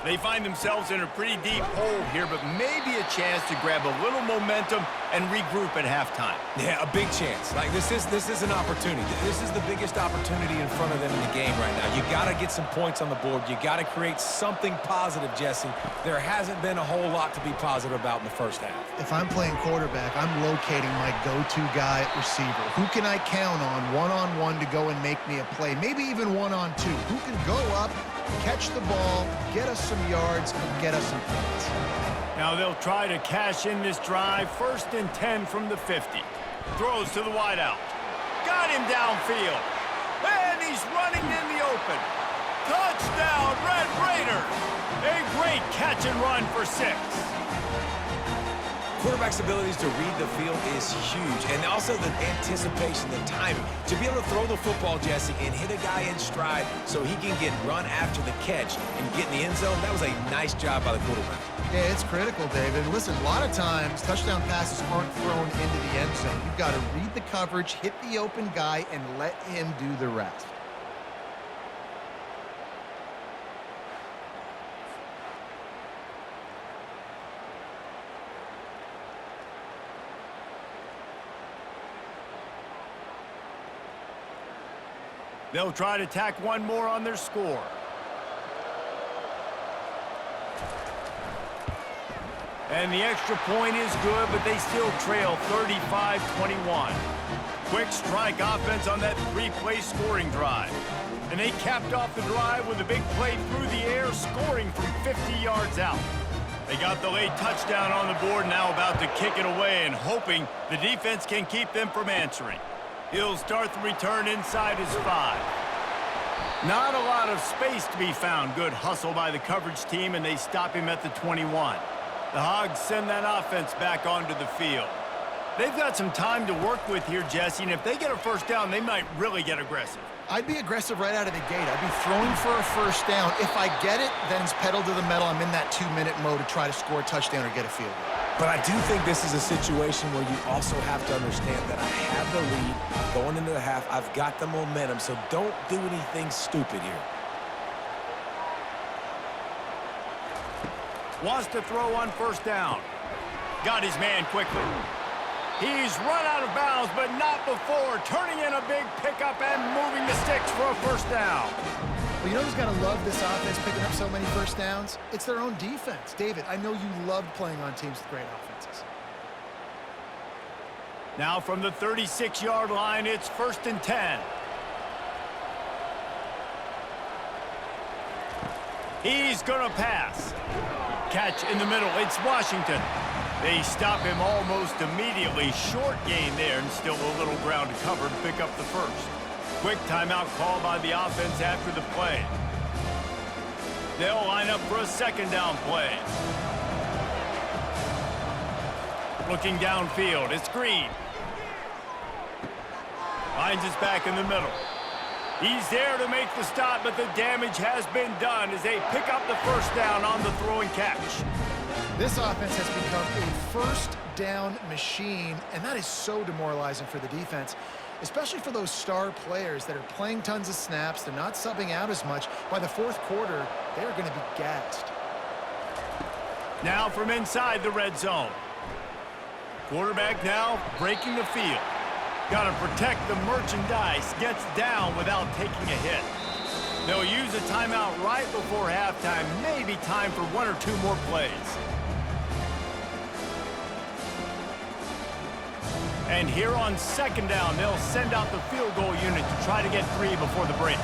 They find themselves in a pretty deep hole here, but maybe a chance to grab a little momentum and regroup at halftime. Yeah, a big chance. Like, this is an opportunity. This is the biggest opportunity in front of them in the game right now. You got to get some points on the board. You got to create something positive, Jesse. There hasn't been a whole lot to be positive about in the first half. If I'm playing quarterback, I'm locating my go-to guy at receiver. Who can I count on one-on-one to go and make me a play? Maybe even one-on-two. Who can go up, catch the ball, get us some yards, and get us some points. Now they'll try to cash in this drive. 1st and 10 from the 50. Throws to the wideout. Got him downfield. And he's running in the open. Touchdown, Red Raiders! A great catch and run for 6. Quarterback's abilities to read the field is huge, and also the anticipation, the timing. To be able to throw the football, Jesse, and hit a guy in stride so he can get run after the catch and get in the end zone, that was a nice job by the quarterback. Yeah, it's critical, David. Listen, a lot of times, touchdown passes aren't thrown into the end zone. You've got to read the coverage, hit the open guy, and let him do the rest. They'll try to tack one more on their score. And the extra point is good, but they still trail 35-21. Quick strike offense on that 3-play scoring drive. And they capped off the drive with a big play through the air, scoring from 50 yards out. They got the late touchdown on the board, now about to kick it away and hoping the defense can keep them from answering. He'll start the return inside his 5. Not a lot of space to be found. Good hustle by the coverage team, and they stop him at the 21. The Hogs send that offense back onto the field. They've got some time to work with here, Jesse, and if they get a first down, they might really get aggressive. I'd be aggressive right out of the gate. I'd be throwing for a first down. If I get it, then it's pedal to the metal. I'm in that 2-minute mode to try to score a touchdown or get a field goal. But I do think this is a situation where you also have to understand that I have the lead going into the half. I've got the momentum, so don't do anything stupid here. Wants to throw on first down. Got his man quickly. He's run out of bounds, but not before turning in a big pickup and moving the sticks for a first down. Well, you know who's got to love this offense picking up so many first downs? It's their own defense. David, I know you loved playing on teams with great offenses. Now from the 36-yard line, it's 1st and 10. He's going to pass. Catch in the middle. It's Washington. They stop him almost immediately. Short gain there, and still a little ground to cover to pick up the first. Quick timeout call by the offense after the play. They'll line up for a second down play. Looking downfield, it's Green. Finds his back in the middle. He's there to make the stop, but the damage has been done as they pick up the first down on the throw and catch. This offense has become a first down machine, and that is so demoralizing for the defense, especially for those star players that are playing tons of snaps. They're not subbing out as much. By the fourth quarter, they're going to be gassed. Now from inside the red zone. Quarterback now breaking the field. Got to protect the merchandise. Gets down without taking a hit. They'll use a timeout right before halftime. Maybe time for one or two more plays. And here on second down, they'll send out the field goal unit to try to get 3 before the break.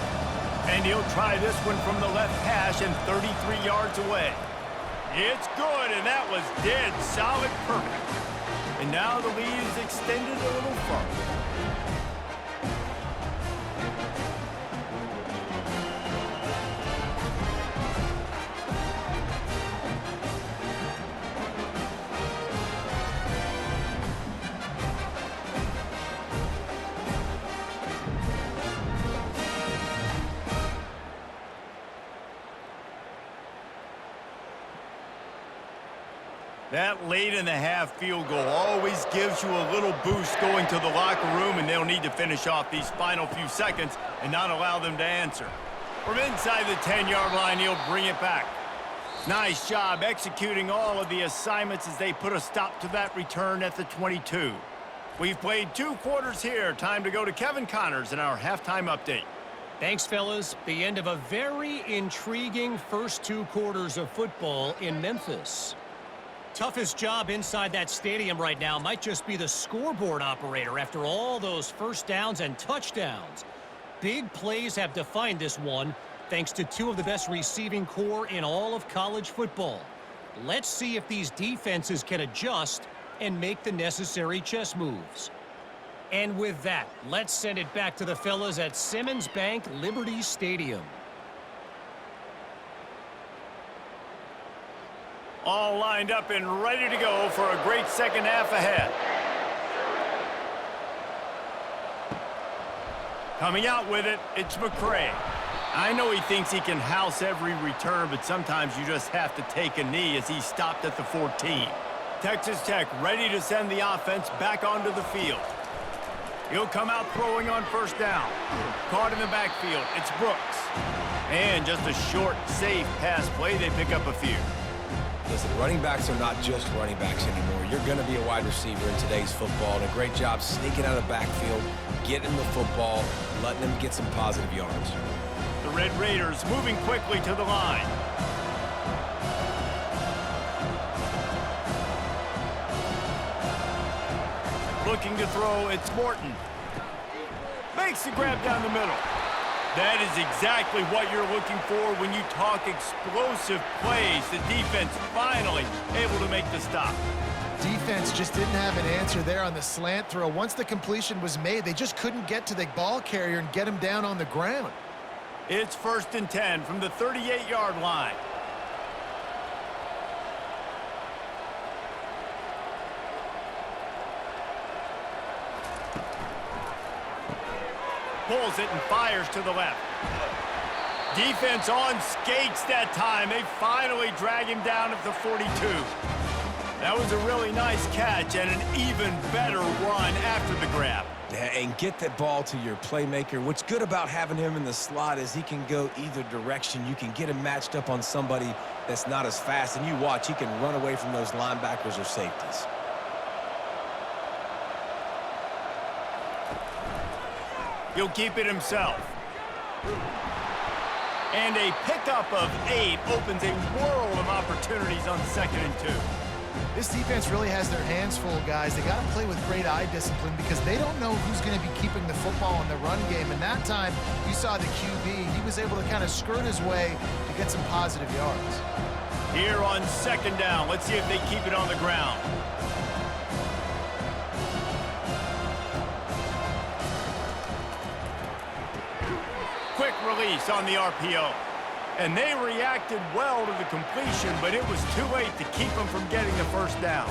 And he'll try this one from the left hash and 33 yards away. It's good, and that was dead solid perfect. And now the lead is extended a little further. That late-in-the-half field goal always gives you a little boost going to the locker room, and they'll need to finish off these final few seconds and not allow them to answer. From inside the 10-yard line, he'll bring it back. Nice job executing all of the assignments as they put a stop to that return at the 22. We've played 2 quarters here. Time to go to Kevin Connors in our halftime update. Thanks, fellas. The end of a very intriguing first 2 quarters of football in Memphis. Toughest job inside that stadium right now might just be the scoreboard operator after all those first downs and touchdowns. Big plays have defined this one, thanks to 2 of the best receiving core in all of college football. Let's see if these defenses can adjust and make the necessary chess moves. And with that, let's send it back to the fellas at Simmons Bank Liberty Stadium. All lined up and ready to go for a great second half ahead. Coming out with it, it's McCray. I know he thinks he can house every return, but sometimes you just have to take a knee as he stopped at the 14. Texas Tech ready to send the offense back onto the field. He'll come out throwing on first down. Caught in the backfield, it's Brooks. And just a short, safe pass play, they pick up a few. Listen, running backs are not just running backs anymore. You're going to be a wide receiver in today's football, and a great job sneaking out of the backfield, getting the football, letting them get some positive yards. The Red Raiders moving quickly to the line. Looking to throw, it's Morton. Makes the grab down the middle. That is exactly what you're looking for when you talk explosive plays. The defense finally able to make the stop. Defense just didn't have an answer there on the slant throw. Once the completion was made, they just couldn't get to the ball carrier and get him down on the ground. It's 1st and 10 from the 38-yard line. Pulls it and fires to the left. Defense on skates that time. They finally drag him down at the 42. That was a really nice catch and an even better run after the grab. Yeah, and get that ball to your playmaker. What's good about having him in the slot is he can go either direction. You can get him matched up on somebody that's not as fast, and you watch, he can run away from those linebackers or safeties. He'll keep it himself. And a pickup of 8 opens a world of opportunities on 2nd and 2. This defense really has their hands full, guys. They got to play with great eye discipline because they don't know who's going to be keeping the football in the run game. And that time, you saw the QB. He was able to kind of skirt his way to get some positive yards. Here on second down, let's see if they keep it on the ground. Quick release on the RPO. And they reacted well to the completion, but it was too late to keep them from getting the first down.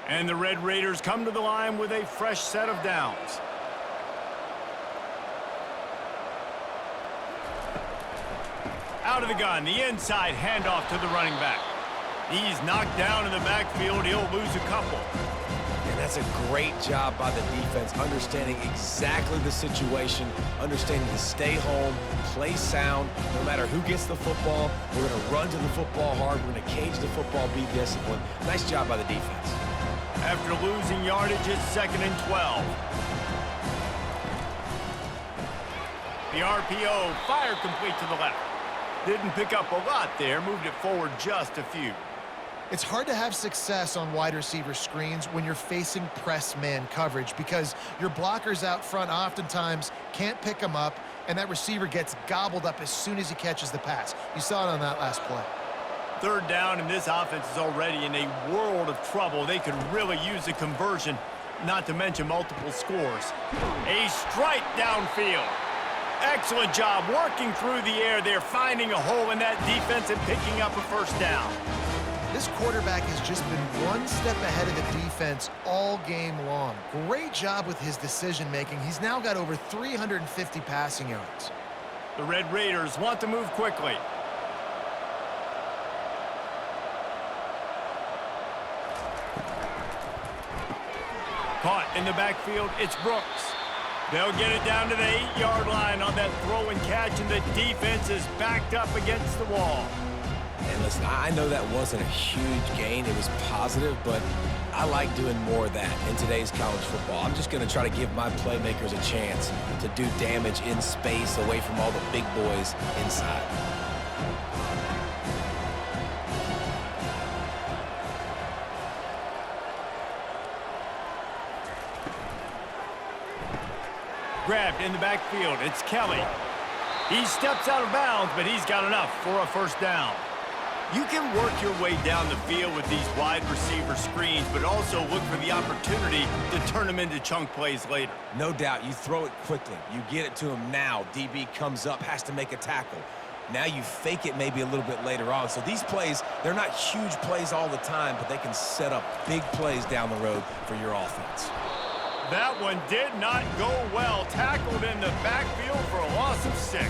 And the Red Raiders come to the line with a fresh set of downs. Out of the gun, the inside handoff to the running back. He's knocked down in the backfield. He'll lose a couple. And that's a great job by the defense, understanding exactly the situation, understanding to stay home, play sound. No matter who gets the football, we're going to run to the football hard. We're going to cage the football, be disciplined. Nice job by the defense. After losing yardage, it's 2nd and 12. The RPO, fire complete to the left. Didn't pick up a lot there, moved it forward just a few. It's hard to have success on wide receiver screens when you're facing press man coverage because your blockers out front oftentimes can't pick them up, and that receiver gets gobbled up as soon as he catches the pass. You saw it on that last play. 3rd down, and this offense is already in a world of trouble. They could really use a conversion, not to mention multiple scores. A strike downfield. Excellent job working through the air there, finding a hole in that defense and picking up a first down. This quarterback has just been one step ahead of the defense all game long. Great job with his decision-making. He's now got over 350 passing yards. The Red Raiders want to move quickly. Caught in the backfield, it's Brooks. They'll get it down to the 8-yard line on that throw and catch, and the defense is backed up against the wall. And listen, I know that wasn't a huge gain. It was positive, but I like doing more of that in today's college football. I'm just going to try to give my playmakers a chance to do damage in space away from all the big boys inside. Grabbed in the backfield, it's Kelly. He steps out of bounds, but he's got enough for a first down. You can work your way down the field with these wide receiver screens, but also look for the opportunity to turn them into chunk plays later. No doubt, you throw it quickly. You get it to him now. DB comes up, has to make a tackle. Now you fake it maybe a little bit later on. So these plays, they're not huge plays all the time, but they can set up big plays down the road for your offense. That one did not go well. Tackled in the backfield for a loss of 6.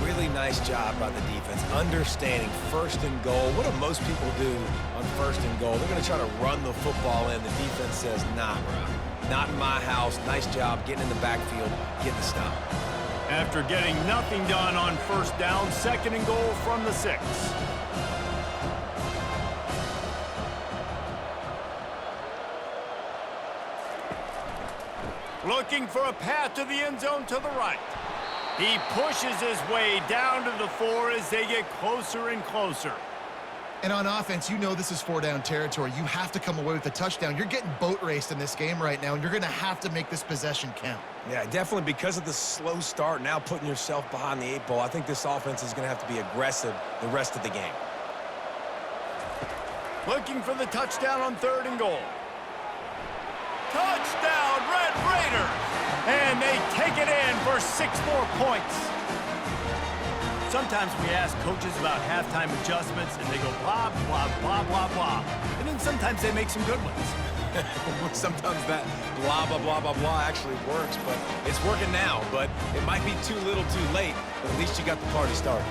Really nice job by the defense, understanding 1st and goal. What do most people do on 1st and goal? They're going to try to run the football in. The defense says, nah, bro, not in my house. Nice job getting in the backfield, getting the stop. After getting nothing done on 1st down, 2nd and goal from the 6. Looking for a path to the end zone to the right. He pushes his way down to the 4 as they get closer and closer. And on offense, you know this is 4-down territory. You have to come away with a touchdown. You're getting boat raced in this game right now, and you're going to have to make this possession count. Yeah, definitely because of the slow start, now putting yourself behind the 8 ball, I think this offense is going to have to be aggressive the rest of the game. Looking for the touchdown on 3rd and goal. Touchdown, Red Raiders! And they take it in for 6 more points. Sometimes we ask coaches about halftime adjustments, and they go blah, blah, blah, blah, blah. And then sometimes they make some good ones. Sometimes that blah, blah, blah, blah, blah actually works, but it's working now. But it might be too little too late, but at least you got the party started.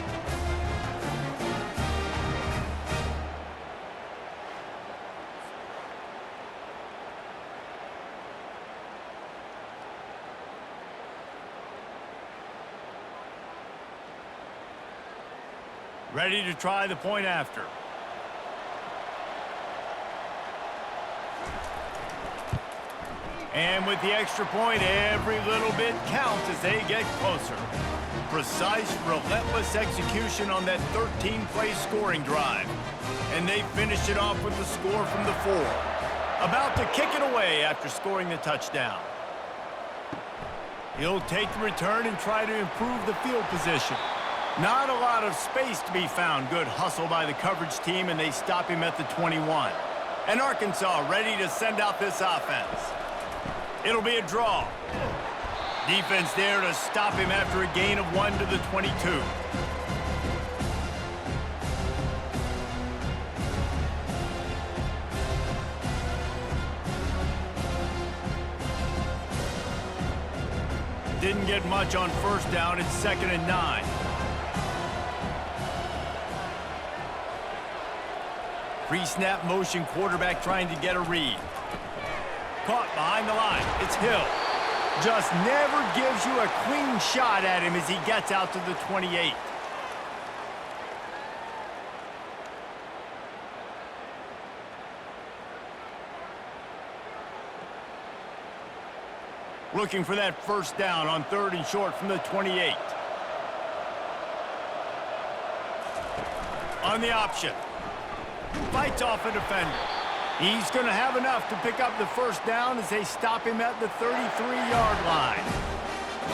Ready to try the point after. And with the extra point, every little bit counts as they get closer. Precise, relentless execution on that 13-play scoring drive. And they finished it off with the score from the 4. About to kick it away after scoring the touchdown. He'll take the return and try to improve the field position. Not a lot of space to be found. Good hustle by the coverage team, and they stop him at the 21. And Arkansas ready to send out this offense. It'll be a draw. Defense there to stop him after a gain of 1 to the 22. Didn't get much on first down. It's 2nd and 9. Pre-snap motion quarterback trying to get a read. Caught behind the line. It's Hill. Just never gives you a clean shot at him as he gets out to the 28. Looking for that first down on 3rd and short from the 28. On the option. Fights off a defender. He's going to have enough to pick up the first down as they stop him at the 33-yard line.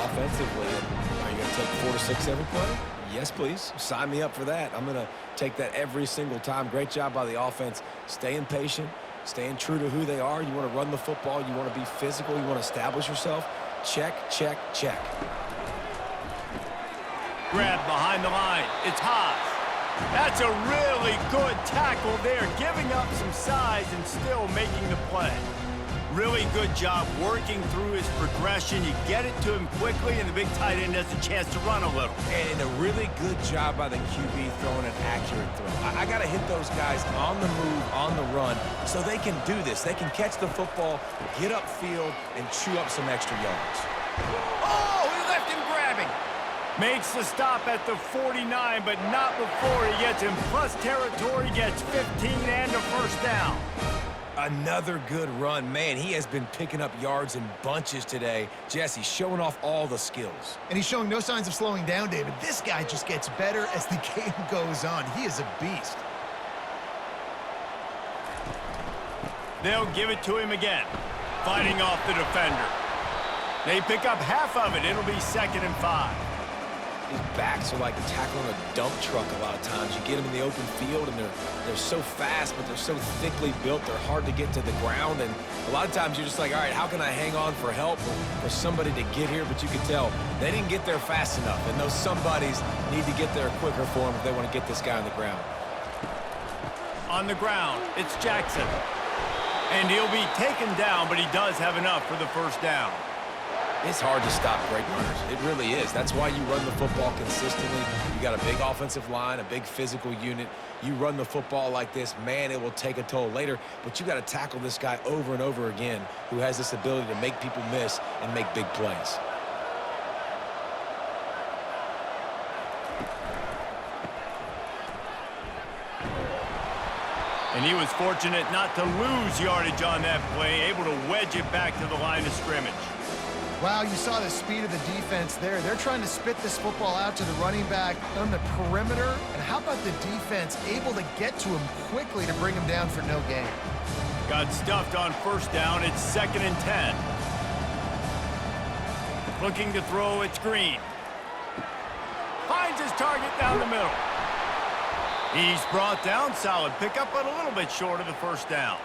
Offensively, are you going to take 4 to 6 every play? Yes, please. Sign me up for that. I'm going to take that every single time. Great job by the offense. Staying patient, staying true to who they are. You want to run the football. You want to be physical. You want to establish yourself. Check, check, check. Grab behind the line. It's Haas. That's a really good tackle there, giving up some size and still making the play. Really good job working through his progression. You get it to him quickly, and the big tight end has a chance to run a little. And a really good job by the QB throwing an accurate throw. I got to hit those guys on the move, on the run, so they can do this. They can catch the football, get upfield, and chew up some extra yards. Oh, he left him grabbing. Makes the stop at the 49, but not before he gets in plus territory, gets 15 and a first down. Another good run. Man, he has been picking up yards in bunches today. Jesse showing off all the skills. And he's showing no signs of slowing down, David. This guy just gets better as the game goes on. He is a beast. They'll give it to him again. Fighting off the defender. They pick up half of it. It'll be 2nd and 5. His backs are like tackling a dump truck a lot of times. You get them in the open field, and they're so fast, but they're so thickly built, they're hard to get to the ground. And a lot of times you're just like, all right, how can I hang on for help or for somebody to get here? But you can tell they didn't get there fast enough, and those somebodies need to get there quicker for them if they want to get this guy on the ground. On the ground, it's Jackson. And he'll be taken down, but he does have enough for the first down. It's hard to stop great runners. It really is. That's why you run the football consistently. You got a big offensive line, a big physical unit. You run the football like this, man, it will take a toll later. But you got to tackle this guy over and over again who has this ability to make people miss and make big plays. And he was fortunate not to lose yardage on that play, able to wedge it back to the line of scrimmage. Wow, you saw the speed of the defense there. They're trying to spit this football out to the running back on the perimeter. And how about the defense able to get to him quickly to bring him down for no gain? Got stuffed on first down. It's 2nd and 10. Looking to throw, it's Green. Finds his target down the middle. He's brought down, solid pickup, but a little bit short of the first down.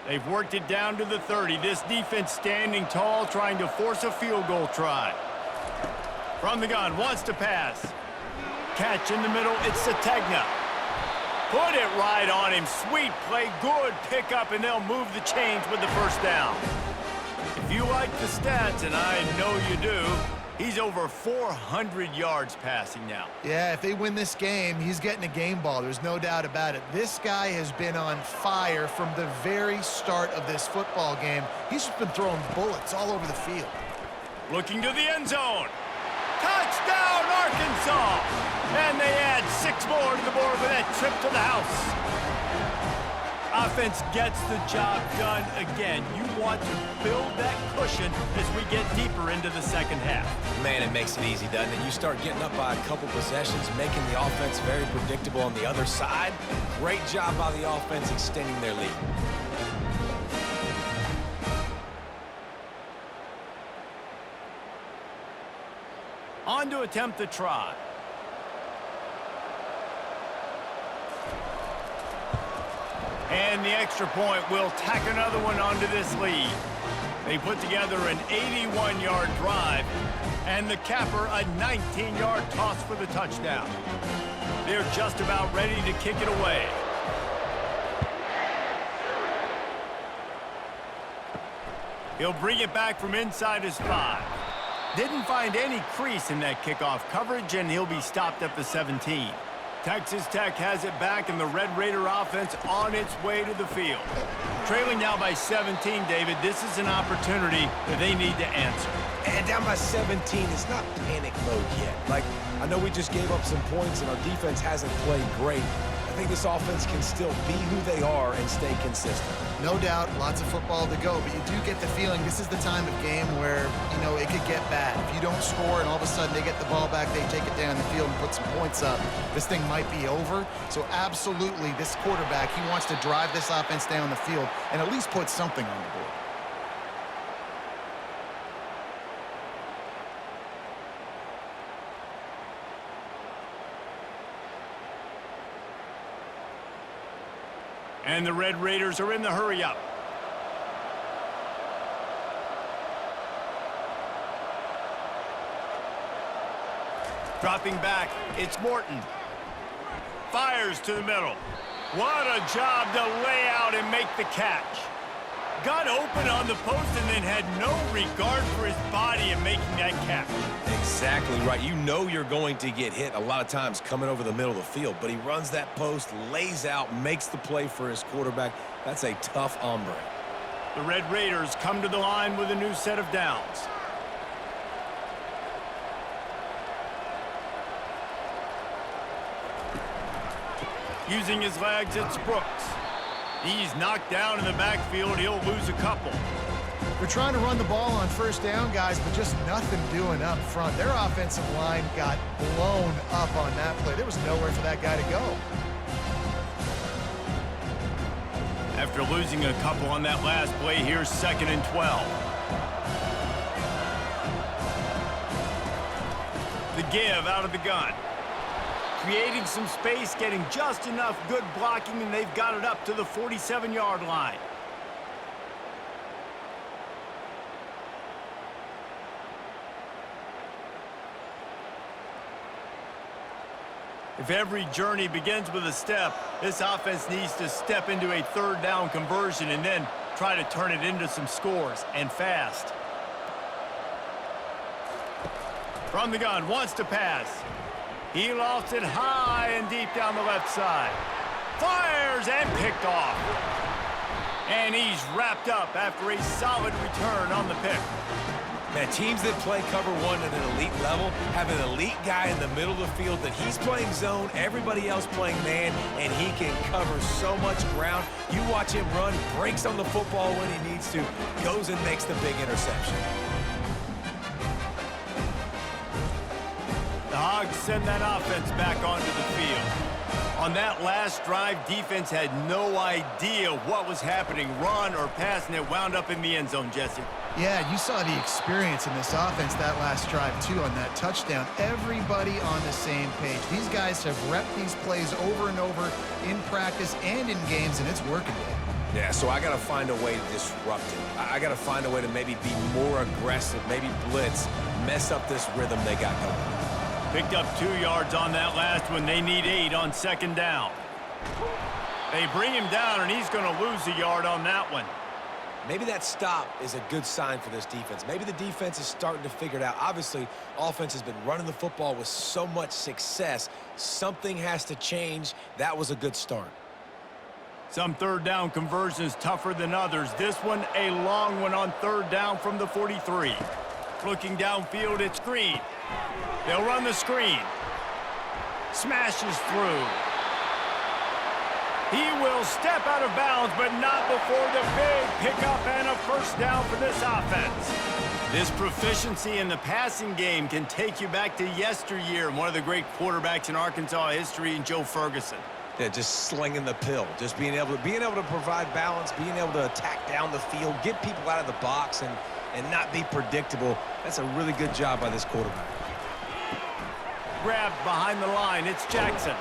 They've worked it down to the 30. This defense standing tall, trying to force a field goal try. From the gun, wants to pass. Catch in the middle, it's Sategna. Put it right on him. Sweet play, good pickup, and they'll move the chains with the first down. If you like the stats, and I know you do, he's over 400 yards passing now. Yeah, if they win this game, he's getting a game ball. There's no doubt about it. This guy has been on fire from the very start of this football game. He's just been throwing bullets all over the field. Looking to the end zone. Touchdown, Arkansas! And they add 6 more to the board with that trip to the house. Offense gets the job done again. You want to build that cushion as we get deeper into the second half. Man, it makes it easy, doesn't it? You start getting up by a couple possessions, making the offense very predictable on the other side. Great job by the offense extending their lead. On to attempt the try. And the extra point will tack another one onto this lead. They put together an 81-yard drive, and the capper a 19-yard toss for the touchdown. They're just about ready to kick it away. He'll bring it back from inside his 5. Didn't find any crease in that kickoff coverage, and he'll be stopped at the 17. Texas Tech has it back, and the Red Raider offense on its way to the field. Trailing now by 17, David, this is an opportunity that they need to answer. And down by 17, it's not panic mode yet. Like, I know we just gave up some points, and our defense hasn't played great. I think this offense can still be who they are and stay consistent. No doubt, lots of football to go, but you do get the feeling this is the time of game where, you know, it could get bad. If you don't score and all of a sudden they get the ball back, they take it down the field and put some points up, this thing might be over. So absolutely, this quarterback, he wants to drive this offense down the field and at least put something on the board. And the Red Raiders are in the hurry-up. Dropping back, it's Morton. Fires to the middle. What a job to lay out and make the catch. Got open on the post and then had no regard for his body in making that catch. Exactly right. You know you're going to get hit a lot of times coming over the middle of the field, but he runs that post, lays out, makes the play for his quarterback. That's a tough hombre. The Red Raiders come to the line with a new set of downs. Using his legs, it's Brooks. He's knocked down in the backfield. He'll lose a couple. They're trying to run the ball on first down, guys, but just nothing doing up front. Their offensive line got blown up on that play. There was nowhere for that guy to go. After losing a couple on that last play, here's 2nd and 12. The give out of the gun. Creating some space, getting just enough good blocking, and they've got it up to the 47-yard line. If every journey begins with a step, this offense needs to step into a 3rd down conversion and then try to turn it into some scores, and fast. From the gun, wants to pass. He lofts it high and deep down the left side. Fires and picked off. And he's wrapped up after a solid return on the pick. Man, teams that play cover 1 at an elite level have an elite guy in the middle of the field that he's playing zone, everybody else playing man, and he can cover so much ground. You watch him run, breaks on the football when he needs to, goes and makes the big interception. The Hogs send that offense back onto the field. On that last drive, defense had no idea what was happening, run or pass, and it wound up in the end zone, Jesse. Yeah, you saw the experience in this offense that last drive, too, on that touchdown. Everybody on the same page. These guys have repped these plays over and over in practice and in games, and it's working. Yeah, so I got to find a way to disrupt it. I got to find a way to maybe be more aggressive, maybe blitz, mess up this rhythm they got going. Picked up 2 yards on that last one. They need 8 on 2nd down. They bring him down, and he's going to lose a yard on that one. Maybe that stop is a good sign for this defense. Maybe the defense is starting to figure it out. Obviously, offense has been running the football with so much success. Something has to change. That was a good start. Some 3rd down conversions tougher than others. This one, a long one on 3rd down from the 43. Looking downfield, it's Green. They'll run the screen. Smashes through. He will step out of bounds, but not before the big pickup and a first down for this offense. This proficiency in the passing game can take you back to yesteryear and one of the great quarterbacks in Arkansas history, in Joe Ferguson. Yeah, just slinging the pill, just being able to provide balance, being able to attack down the field, get people out of the box, and not be predictable. That's a really good job by this quarterback. Grabbed behind the line, it's Jackson.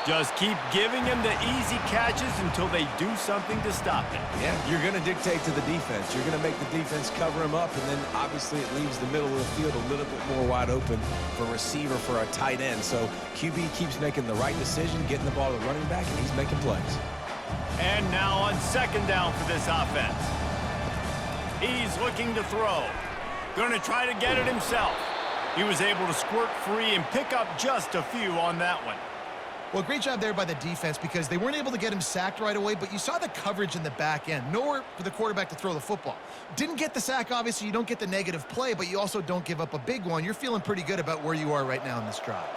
Just keep giving him the easy catches until they do something to stop it. Yeah, you're going to dictate to the defense. You're going to make the defense cover him up, and then obviously it leaves the middle of the field a little bit more wide open for a receiver, for a tight end. So QB keeps making the right decision, getting the ball to the running back, and he's making plays. And now on second down for this offense. He's looking to throw. Going to try to get it himself. He was able to squirt free and pick up just a few on that one. Well, great job there by the defense because they weren't able to get him sacked right away, but you saw the coverage in the back end. Nowhere for the quarterback to throw the football. Didn't get the sack, obviously. You don't get the negative play, but you also don't give up a big one. You're feeling pretty good about where you are right now in this drive.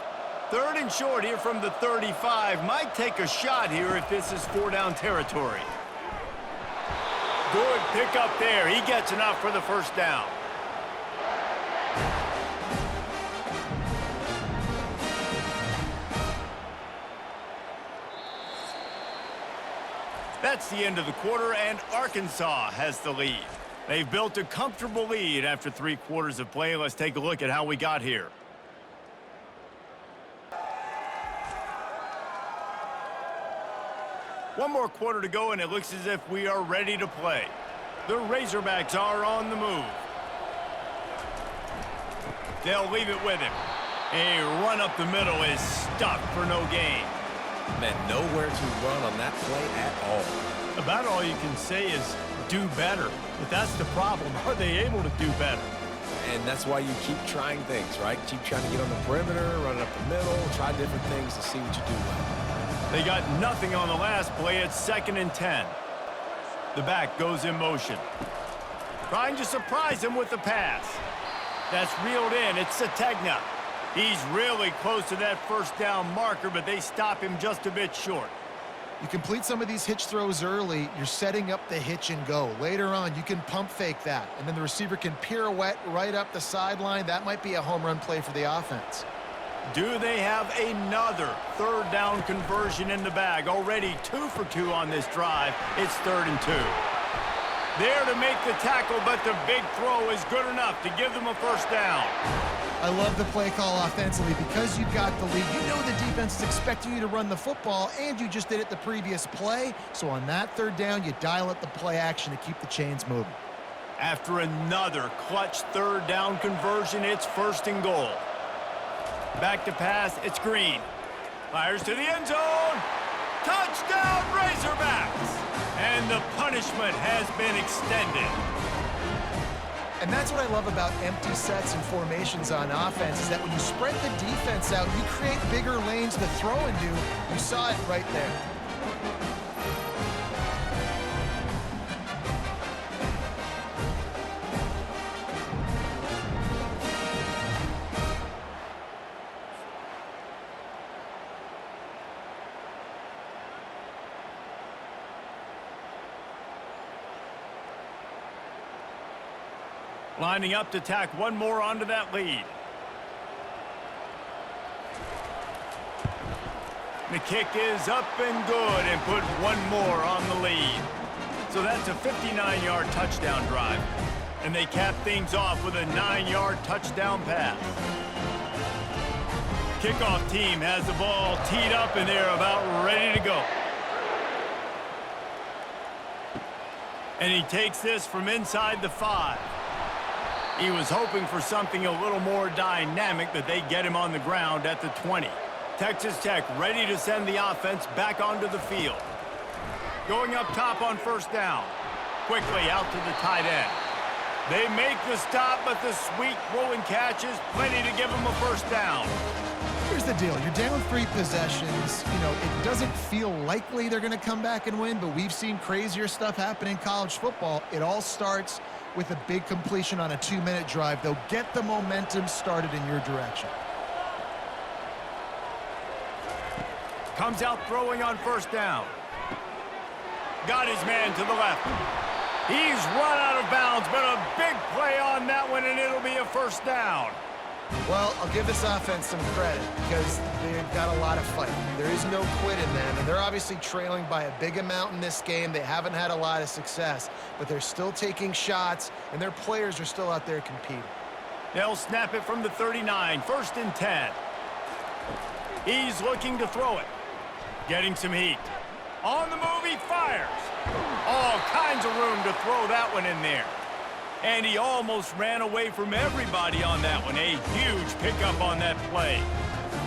Third and short here from the 35. Might take a shot here if this is four-down territory. Good pickup there. He gets enough for the first down. That's the end of the quarter, and Arkansas has the lead. They've built a comfortable lead after 3 quarters of play. Let's take a look at how we got here. One more quarter to go, and it looks as if we are ready to play. The Razorbacks are on the move. They'll leave it with him. A run up the middle is stuffed for no gain. Man, nowhere to run on that play at all. About all you can say is do better. But that's the problem. Are they able to do better? And that's why you keep trying things, right? Keep trying to get on the perimeter, run up the middle, try different things to see what you do well. They got nothing on the last play. It's 2nd and 10. The back goes in motion. Trying to surprise him with the pass. That's reeled in. It's Sategna. He's really close to that first down marker, but they stop him just a bit short. You complete some of these hitch throws early, you're setting up the hitch and go. Later on, you can pump fake that, and then the receiver can pirouette right up the sideline. That might be a home run play for the offense. Do they have another third down conversion in the bag? Already 2 for 2 on this drive. It's 3rd and 2. There to make the tackle, but the big throw is good enough to give them a first down. I love the play call offensively because you've got the lead. You know the defense is expecting you to run the football, and you just did it the previous play. So on that 3rd down, you dial up the play action to keep the chains moving. After another clutch 3rd down conversion, it's 1st and goal. Back to pass, it's Green. Fires to the end zone. Touchdown, Razorbacks! And the punishment has been extended. And that's what I love about empty sets and formations on offense is that when you spread the defense out, you create bigger lanes to throw into. You saw it right there. Lining up to tack one more onto that lead. The kick is up and good and put one more on the lead. So that's a 59-yard touchdown drive. And they cap things off with a 9-yard touchdown pass. Kickoff team has the ball teed up and they're about ready to go. And he takes this from inside the 5. He was hoping for something a little more dynamic, but they get him on the ground at the 20. Texas Tech ready to send the offense back onto the field. Going up top on 1st down. Quickly out to the tight end. They make the stop, but the sweet rolling catch is plenty to give them a first down. Here's the deal. You're down 3 possessions. You know, it doesn't feel likely they're going to come back and win, but we've seen crazier stuff happen in college football. It all starts with a big completion on a 2-minute drive. They'll get the momentum started in your direction. Comes out throwing on first down. Got his man to the left. He's run out of bounds, but a big play on that one, and it'll be a first down. Well, I'll give this offense some credit because they've got a lot of fight. There is no quit in them, and they're obviously trailing by a big amount in this game. They haven't had a lot of success, but they're still taking shots, and their players are still out there competing. They'll snap it from the 39, first and 10. He's looking to throw it. Getting some heat. On the move, he fires. All kinds of room to throw that one in there. And he almost ran away from everybody on that one. A huge pickup on that play.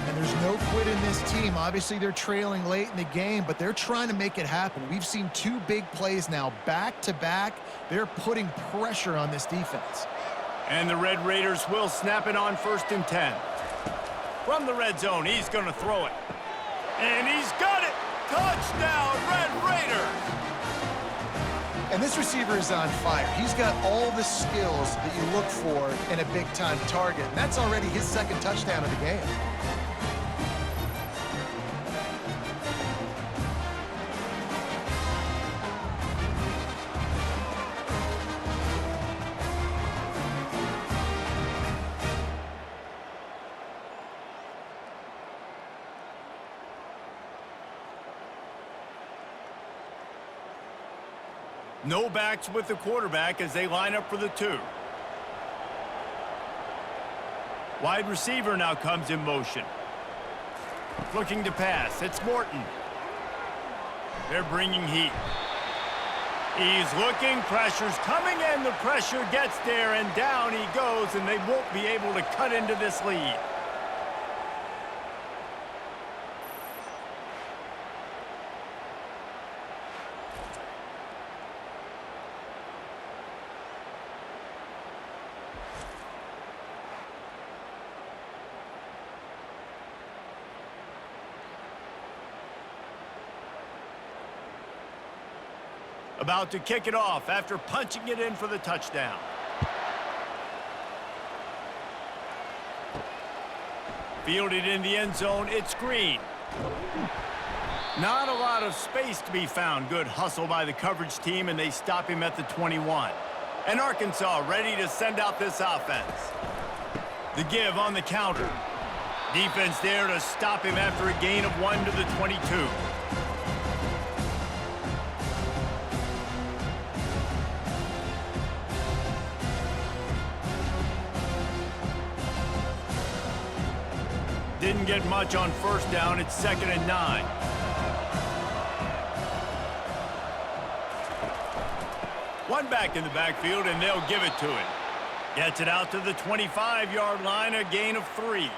And there's no quit in this team. Obviously, they're trailing late in the game, but they're trying to make it happen. We've seen 2 big plays now, back-to-back. They're putting pressure on this defense. And the Red Raiders will snap it on first and 10. From the red zone, he's going to throw it. And he's got it! Touchdown, Red Raiders! And this receiver is on fire. He's got all the skills that you look for in a big-time target. And that's already his 2nd touchdown of the game. No backs with the quarterback as they line up for the 2. Wide receiver now comes in motion. Looking to pass. It's Morton. They're bringing heat. He's looking. Pressure's coming in. The pressure gets there, and down he goes, and they won't be able to cut into this lead. About to kick it off after punching it in for the touchdown. Fielded in the end zone, it's Green. Not a lot of space to be found. Good hustle by the coverage team, and they stop him at the 21. And Arkansas ready to send out this offense. The give on the counter. Defense there to stop him after a gain of 1 to the 22. Didn't get much on first down. It's 2nd and 9. One back in the backfield, and they'll give it to him. Gets it out to the 25-yard line, a gain of 3.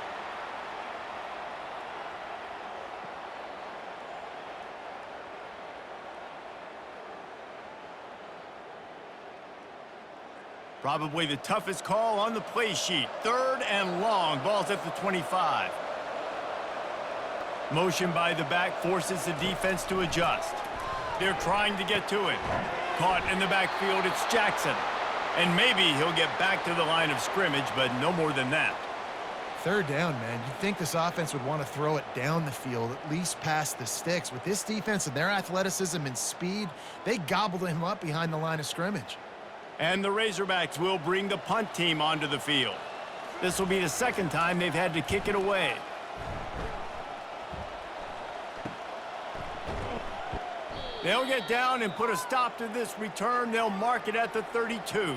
Probably the toughest call on the play sheet. 3rd and long. Ball's at the 25. Motion by the back forces the defense to adjust. They're trying to get to it. Caught in the backfield, it's Jackson. And maybe he'll get back to the line of scrimmage, but no more than that. 3rd down, man. You'd think this offense would want to throw it down the field, at least past the sticks. With this defense and their athleticism and speed, they gobbled him up behind the line of scrimmage. And the Razorbacks will bring the punt team onto the field. This will be the 2nd time they've had to kick it away. They'll get down and put a stop to this return. They'll mark it at the 32.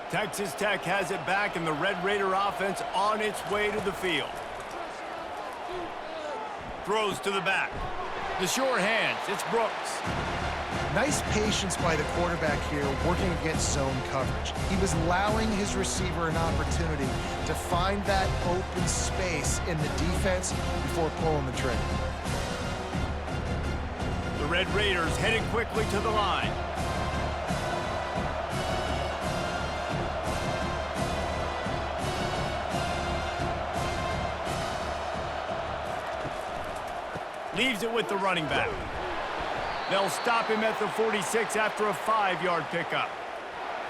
Texas Tech has it back, and the Red Raider offense on its way to the field. Throws to the back. The sure hands. It's Brooks. Nice patience by the quarterback here working against zone coverage. He was allowing his receiver an opportunity to find that open space in the defense before pulling the trigger. The Red Raiders headed quickly to the line. Leaves it with the running back. They'll stop him at the 46 after a 5-yard pickup.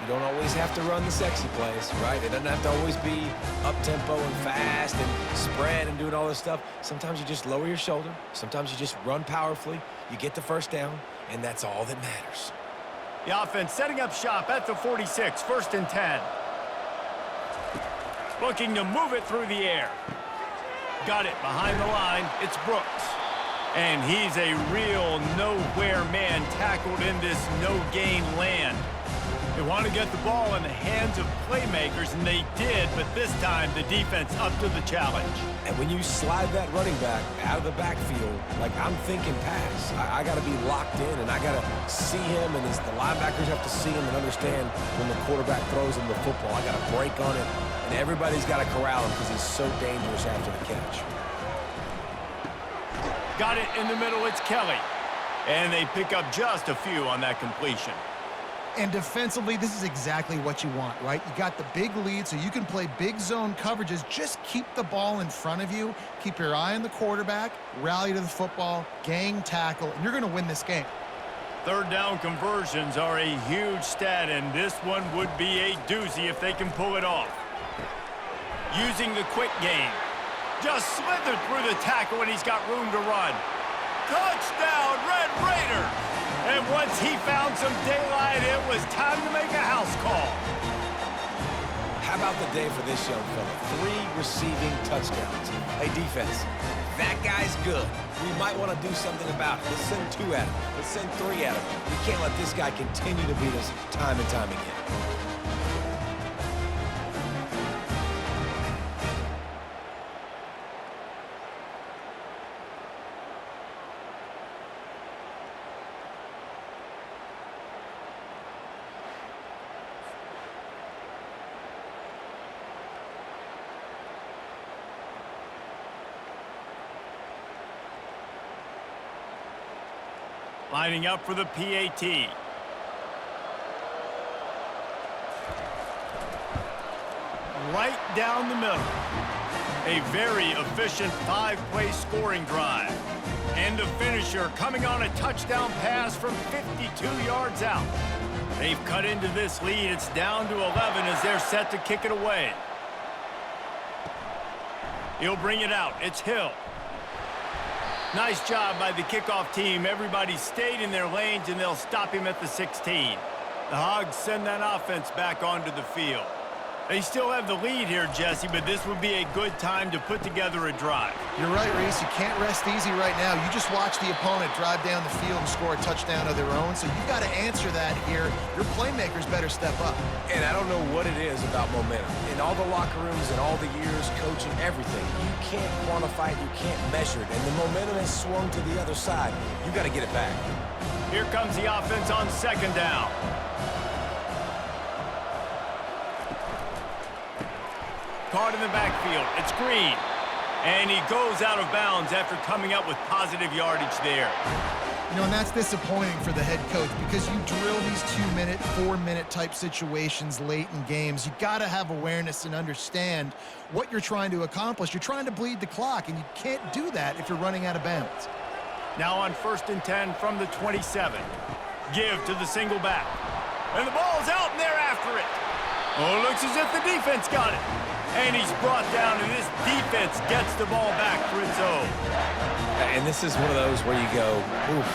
You don't always have to run the sexy plays, right? It doesn't have to always be up-tempo and fast and spread and doing all this stuff. Sometimes you just lower your shoulder. Sometimes you just run powerfully. You get the first down, and that's all that matters. The offense setting up shop at the 46, 1st and 10. Looking to move it through the air. Got it behind the line. It's Brooks. And he's a real nowhere man tackled in this no-gain land. They want to get the ball in the hands of playmakers, and they did, but this time the defense up to the challenge. And when you slide that running back out of the backfield, like I'm thinking pass, I got to be locked in, and I got to see him, and the linebackers have to see him and understand when the quarterback throws him the football. I got to break on it, and everybody's got to corral him because he's so dangerous after the catch. Got it in the middle. It's Kelly. And they pick up just a few on that completion. And defensively, this is exactly what you want, right? You got the big lead, so you can play big zone coverages. Just keep the ball in front of you. Keep your eye on the quarterback. Rally to the football. Gang tackle. And you're going to win this game. 3rd down conversions are a huge stat, and this one would be a doozy if they can pull it off. Using the quick game. Just slithered through the tackle, and he's got room to run. Touchdown, Red Raiders! And once he found some daylight, it was time to make a house call. How about the day for this young fella? 3 receiving touchdowns. Hey, defense, that guy's good. We might want to do something about it. Let's send 2 at him. Let's send 3 at him. We can't let this guy continue to beat us time and time again. Lining up for the PAT. Right down the middle. A very efficient 5-play scoring drive. And the finisher coming on a touchdown pass from 52 yards out. They've cut into this lead. It's down to 11 as they're set to kick it away. He'll bring it out. It's Hill. Nice job by the kickoff team. Everybody stayed in their lanes, and they'll stop him at the 16. The Hogs send that offense back onto the field. They still have the lead here, Jesse, but this would be a good time to put together a drive. You're right, Reese. You can't rest easy right now. You just watch the opponent drive down the field and score a touchdown of their own, so you've got to answer that here. Your playmakers better step up. And I don't know what it is about momentum. In all the locker rooms and all the years coaching everything, you can't quantify it, you can't measure it, and the momentum has swung to the other side. You got to get it back. Here comes the offense on 2nd down. Caught in the backfield. It's Green. And he goes out of bounds after coming up with positive yardage there. You know, and that's disappointing for the head coach because you drill these 2-minute, 4-minute type situations late in games. You got to have awareness and understand what you're trying to accomplish. You're trying to bleed the clock, and you can't do that if you're running out of bounds. Now on 1st and 10 from the 27. Give to the single back. And the ball's out, and they're after it. Oh, it looks as if the defense got it. And he's brought down, and this defense gets the ball back for its own. And this is one of those where you go, oof,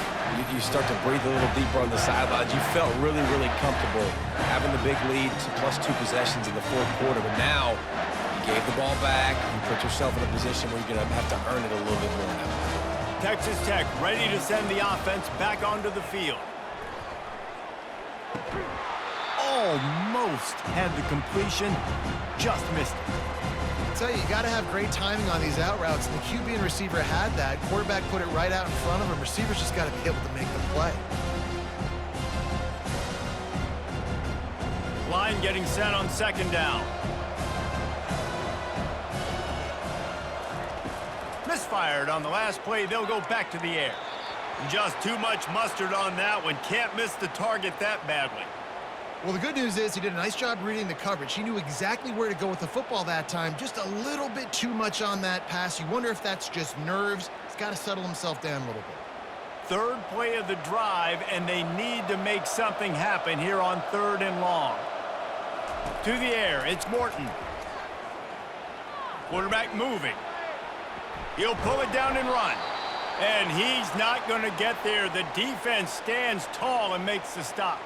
you start to breathe a little deeper on the sidelines. You felt really, really comfortable having the big lead to +2 possessions in the 4th quarter. But now you gave the ball back. You put yourself in a position where you're going to have to earn it a little bit more now. Texas Tech ready to send the offense back onto the field. Almost had the completion, just missed it. I tell you got to have great timing on these out routes, and the QB and receiver had that. Quarterback put it right out in front of him. Receivers just got to be able to make the play. Line getting set on 2nd down. Misfired on the last play. They'll go back to the air. Just too much mustard on that one. Can't miss the target that badly. Well, the good news is he did a nice job reading the coverage. He knew exactly where to go with the football that time. Just a little bit too much on that pass. You wonder if that's just nerves. He's got to settle himself down a little bit. 3rd play of the drive, and they need to make something happen here on 3rd and long. To the air, it's Morton. Quarterback moving. He'll pull it down and run. And he's not going to get there. The defense stands tall and makes the stop.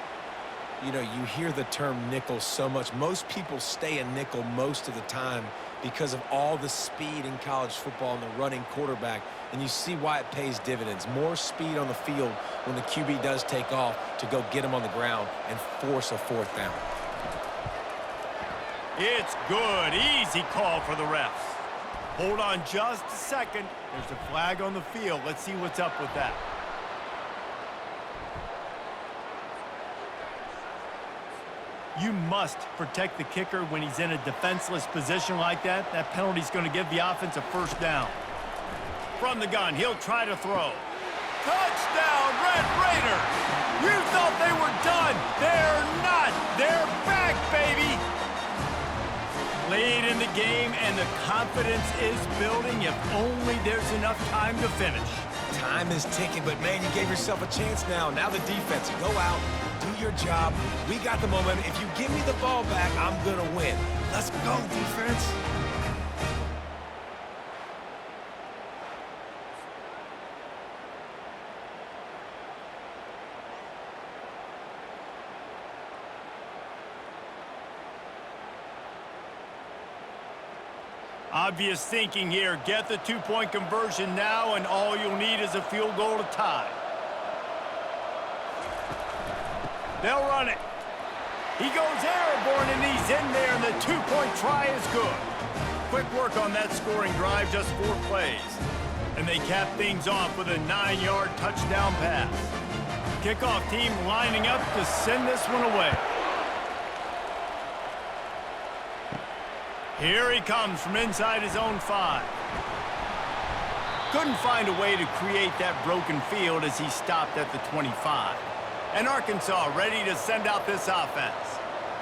You know, you hear the term nickel so much. Most people stay a nickel most of the time because of all the speed in college football and the running quarterback. And you see why it pays dividends. More speed on the field when the QB does take off to go get him on the ground and force a fourth down. It's good. Easy call for the refs. Hold on just a second. There's a flag on the field. Let's see what's up with that. You must protect the kicker when he's in a defenseless position like that. That penalty's going to give the offense a first down. From the gun, he'll try to throw. Touchdown, Red Raiders! You thought they were done. They're not. They're back, baby. Late in the game, and the confidence is building. If only there's enough time to finish. Time is ticking, but, man, you gave yourself a chance now. Now the defense, go out, do your job. We got the momentum. If you give me the ball back, I'm going to win. Let's go, defense. Obvious thinking here. Get the two-point conversion now, and all you'll need is a field goal to tie. They'll run it. He goes airborne, and he's in there, and the two-point try is good. Quick work on that scoring drive, just 4 plays. And they cap things off with a 9-yard touchdown pass. Kickoff team lining up to send this one away. Here he comes from inside his own 5. Couldn't find a way to create that broken field as he stopped at the 25. And Arkansas ready to send out this offense.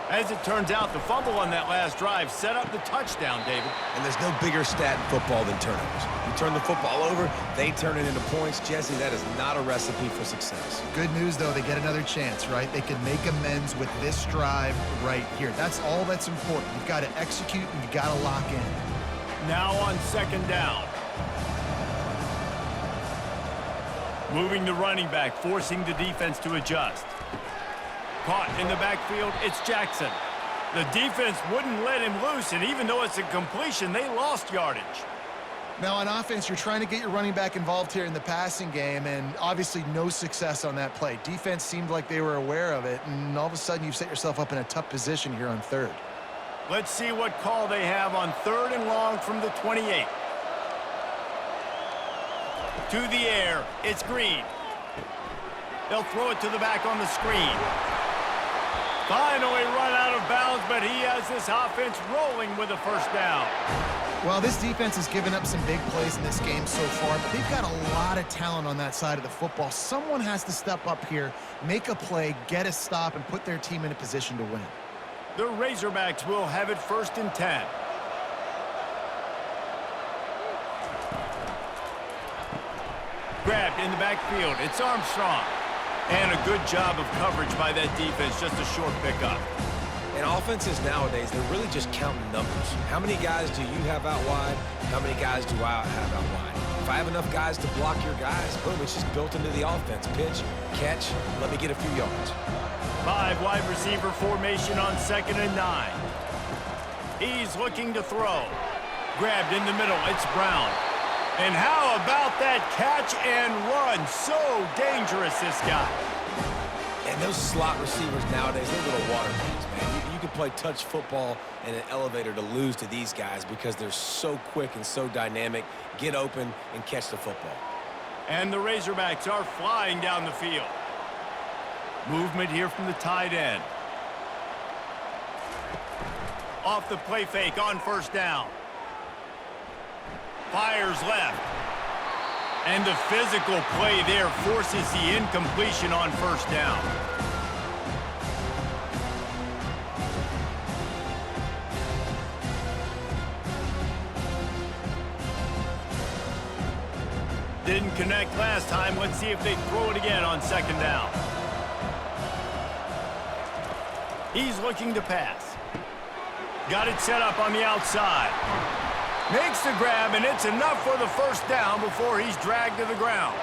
As it turns out, the fumble on that last drive set up the touchdown, David. And there's no bigger stat in football than turnovers. You turn the football over, they turn it into points. Jesse, that is not a recipe for success. Good news, though, they get another chance, right? They can make amends with this drive right here. That's all that's important. You've got to execute, and you've got to lock in. Now on second down. Moving the running back, forcing the defense to adjust. Caught in the backfield, it's Jackson. The defense wouldn't let him loose, and even though it's a completion, they lost yardage. Now, on offense, you're trying to get your running back involved here in the passing game, and obviously no success on that play. Defense seemed like they were aware of it, and all of a sudden you've set yourself up in a tough position here on third. Let's see what call they have on 3rd and long from the 28. To the air, it's Green. They'll throw it to the back on the screen. Finally run out of bounds, but he has this offense rolling with a first down. Well, this defense has given up some big plays in this game so far, but they've got a lot of talent on that side of the football. Someone has to step up here, make a play, get a stop, and put their team in a position to win. The Razorbacks will have it 1st and 10. Grabbed in the backfield. It's Armstrong. And a good job of coverage by that defense. Just a short pickup. And offenses nowadays, they're really just counting numbers. How many guys do you have out wide? How many guys do I have out wide? If I have enough guys to block your guys, boom, it's just built into the offense. Pitch, catch, let me get a few yards. 5 wide receiver formation on 2nd and 9. He's looking to throw. Grabbed in the middle. It's Brown. And how about that catch and run? So dangerous, this guy. And those slot receivers nowadays, they're little water boys, man. You can play touch football in an elevator to lose to these guys because they're so quick and so dynamic. Get open and catch the football. And the Razorbacks are flying down the field. Movement here from the tight end. Off the play fake on 1st down. Fires left. And the physical play there forces the incompletion on 1st down. Didn't connect last time. Let's see if they throw it again on 2nd down. He's looking to pass. Got it set up on the outside. Makes the grab, and it's enough for the first down before he's dragged to the ground.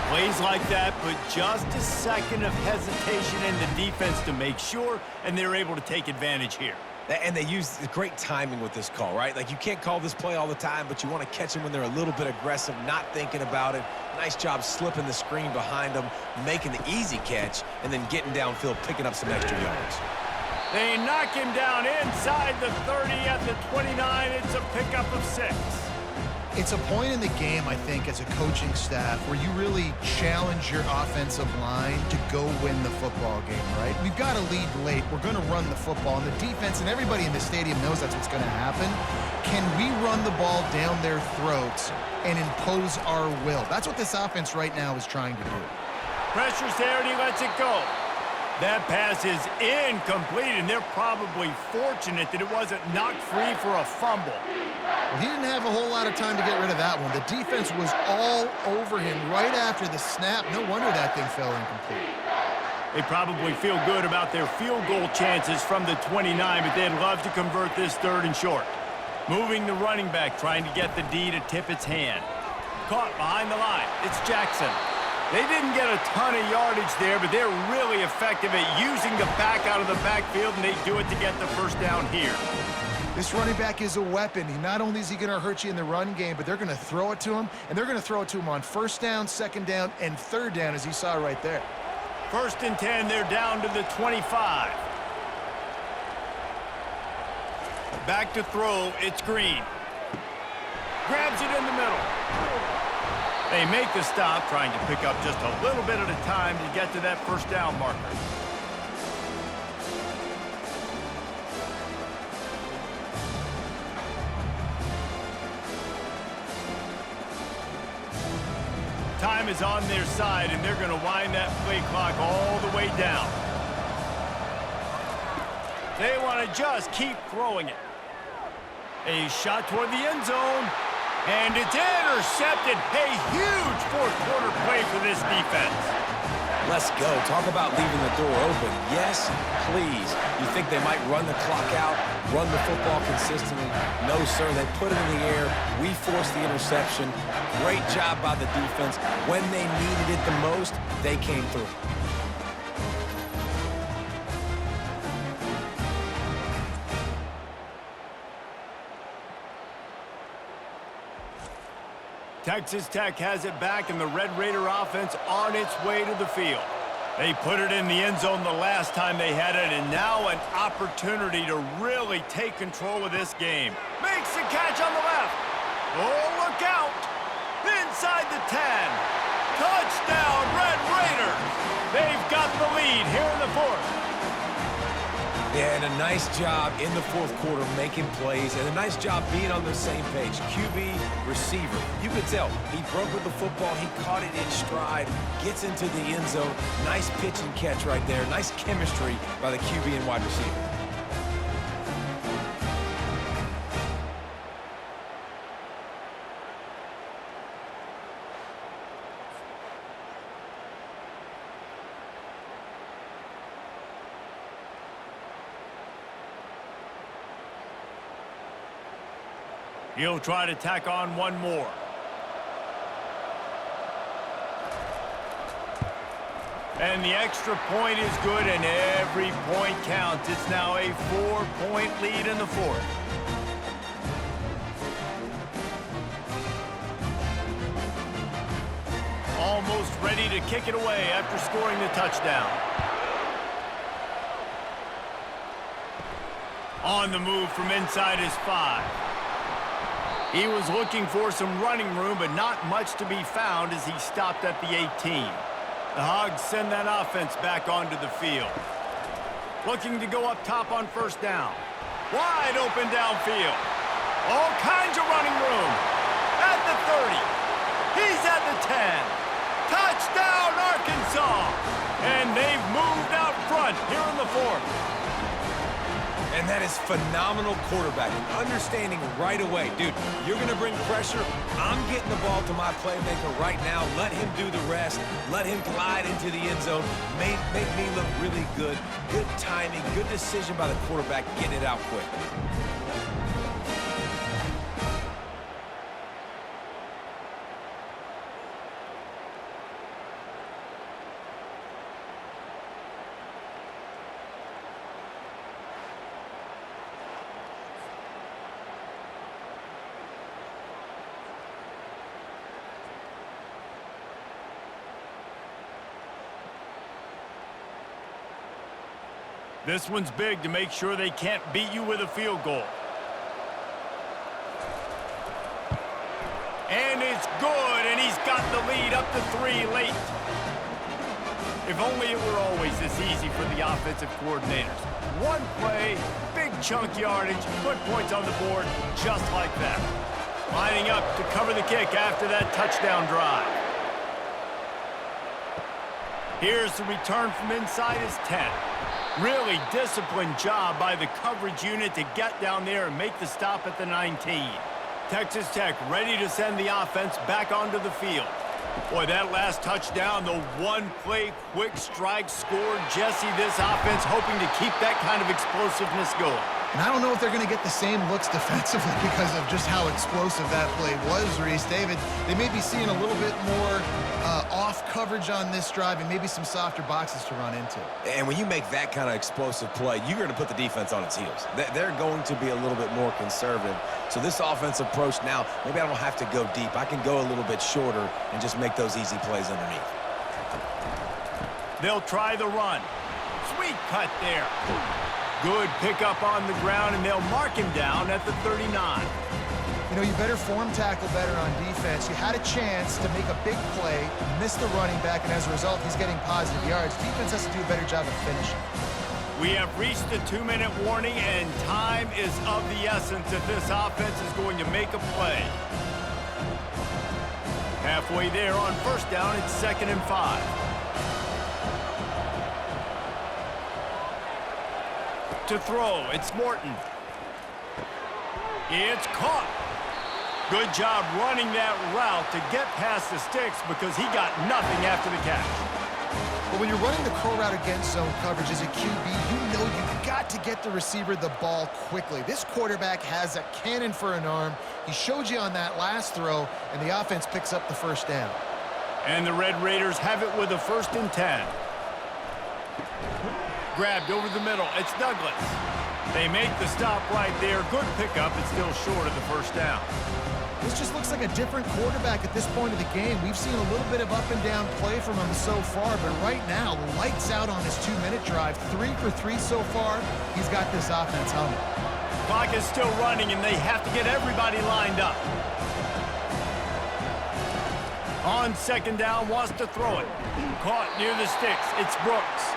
Plays like that, but just a second of hesitation in the defense to make sure, and they're able to take advantage here. And they use great timing with this call, right? Like, you can't call this play all the time, but you want to catch them when they're a little bit aggressive, not thinking about it. Nice job slipping the screen behind them, making the easy catch, and then getting downfield, picking up some extra yards. They knock him down inside the 30 at the 29. It's a pickup of 6. It's a point in the game, I think, as a coaching staff where you really challenge your offensive line to go win the football game, right? We've got to lead late. We're going to run the football, and the defense and everybody in the stadium knows that's what's going to happen. Can we run the ball down their throats and impose our will? That's what this offense right now is trying to do. Pressure's there, and he lets it go. That pass is incomplete, and they're probably fortunate that it wasn't knocked free for a fumble. Well, he didn't have a whole lot of time to get rid of that one. The defense was all over him right after the snap. No wonder that thing fell incomplete. They probably feel good about their field goal chances from the 29, but they'd love to convert this 3rd and short. Moving the running back, trying to get the D to tip its hand. Caught behind the line. It's Jackson. They didn't get a ton of yardage there, but they're really effective at using the back out of the backfield, and they do it to get the first down here. This running back is a weapon. Not only is he going to hurt you in the run game, but they're going to throw it to him, and they're going to throw it to him on 1st down, 2nd down, and 3rd down, as you saw right there. 1st and 10, they're down to the 25. Back to throw, it's Green. Grabs it in the middle. They make the stop, trying to pick up just a little bit at a time to get to that first down marker. Time is on their side, and they're going to wind that play clock all the way down. They want to just keep throwing it. A shot toward the end zone. And it's intercepted. A huge 4th quarter play for this defense. Let's go. Talk about leaving the door open. Yes, please. You think they might run the clock out, run the football consistently? No, sir. They put it in the air. We forced the interception. Great job by the defense. When they needed it the most, they came through. Texas Tech has it back, and the Red Raider offense on its way to the field. They put it in the end zone the last time they had it, and now an opportunity to really take control of this game. Makes the catch on the left. Oh, look out. Inside the 10. Touchdown, Red Raiders. They've got the lead here in the 4th. Yeah, and a nice job in the 4th quarter making plays, and a nice job being on the same page. QB, receiver. You could tell he broke with the football. He caught it in stride, gets into the end zone. Nice pitch and catch right there. Nice chemistry by the QB and wide receiver. He'll try to tack on one more. And the extra point is good, and every point counts. It's now a 4-point lead in the 4th. Almost ready to kick it away after scoring the touchdown. On the move from inside his 5. He was looking for some running room, but not much to be found as he stopped at the 18. The Hogs send that offense back onto the field. Looking to go up top on 1st down. Wide open downfield. All kinds of running room. At the 30. He's at the 10. Touchdown, Arkansas! And they've moved out front here in the 4th. And that is phenomenal quarterbacking, understanding right away. Dude, you're going to bring pressure. I'm getting the ball to my playmaker right now. Let him do the rest. Let him glide into the end zone. Make me look really good. Good timing, good decision by the quarterback, getting it out quick. This one's big to make sure they can't beat you with a field goal. And it's good, and he's got the lead up to 3 late. If only it were always this easy for the offensive coordinators. One play, big chunk yardage, put points on the board just like that. Lining up to cover the kick after that touchdown drive. Here's the return from inside his 10. Really disciplined job by the coverage unit to get down there and make the stop at the 19. Texas Tech ready to send the offense back onto the field. Boy, that last touchdown, the one-play quick strike scored. Jesse, this offense hoping to keep that kind of explosiveness going. And I don't know if they're going to get the same looks defensively because of just how explosive that play was, Reese. David, they may be seeing a little bit more off coverage on this drive and maybe some softer boxes to run into. And when you make that kind of explosive play, you're going to put the defense on its heels. They're going to be a little bit more conservative. So this offensive approach now, maybe I don't have to go deep. I can go a little bit shorter and just make those easy plays underneath. They'll try the run. Sweet cut there. Good pickup on the ground, and they'll mark him down at the 39. You know, you better form tackle better on defense. You had a chance to make a big play, miss the running back, and as a result, he's getting positive yards. Defense has to do a better job of finishing. We have reached the 2-minute warning, and time is of the essence if this offense is going to make a play. Halfway there on first down, it's 2nd and 5. To throw, it's Morton. It's caught. Good job running that route to get past the sticks because he got nothing after the catch. But when you're running the curl route against zone coverage as a QB, you know you've got to get the receiver the ball quickly. This quarterback has a cannon for an arm. He showed you on that last throw, and the offense picks up the first down. And the Red Raiders have it with a 1st and 10. Grabbed over the middle. It's Douglas. They make the stop right there. Good pickup. It's still short of the first down. This just looks like a different quarterback at this point of the game. We've seen a little bit of up and down play from him so far, but right now, lights out on his 2-minute drive. 3 for 3 so far. He's got this offense humming. Clock is still running, and they have to get everybody lined up. On 2nd down, wants to throw it. Caught near the sticks. It's Brooks.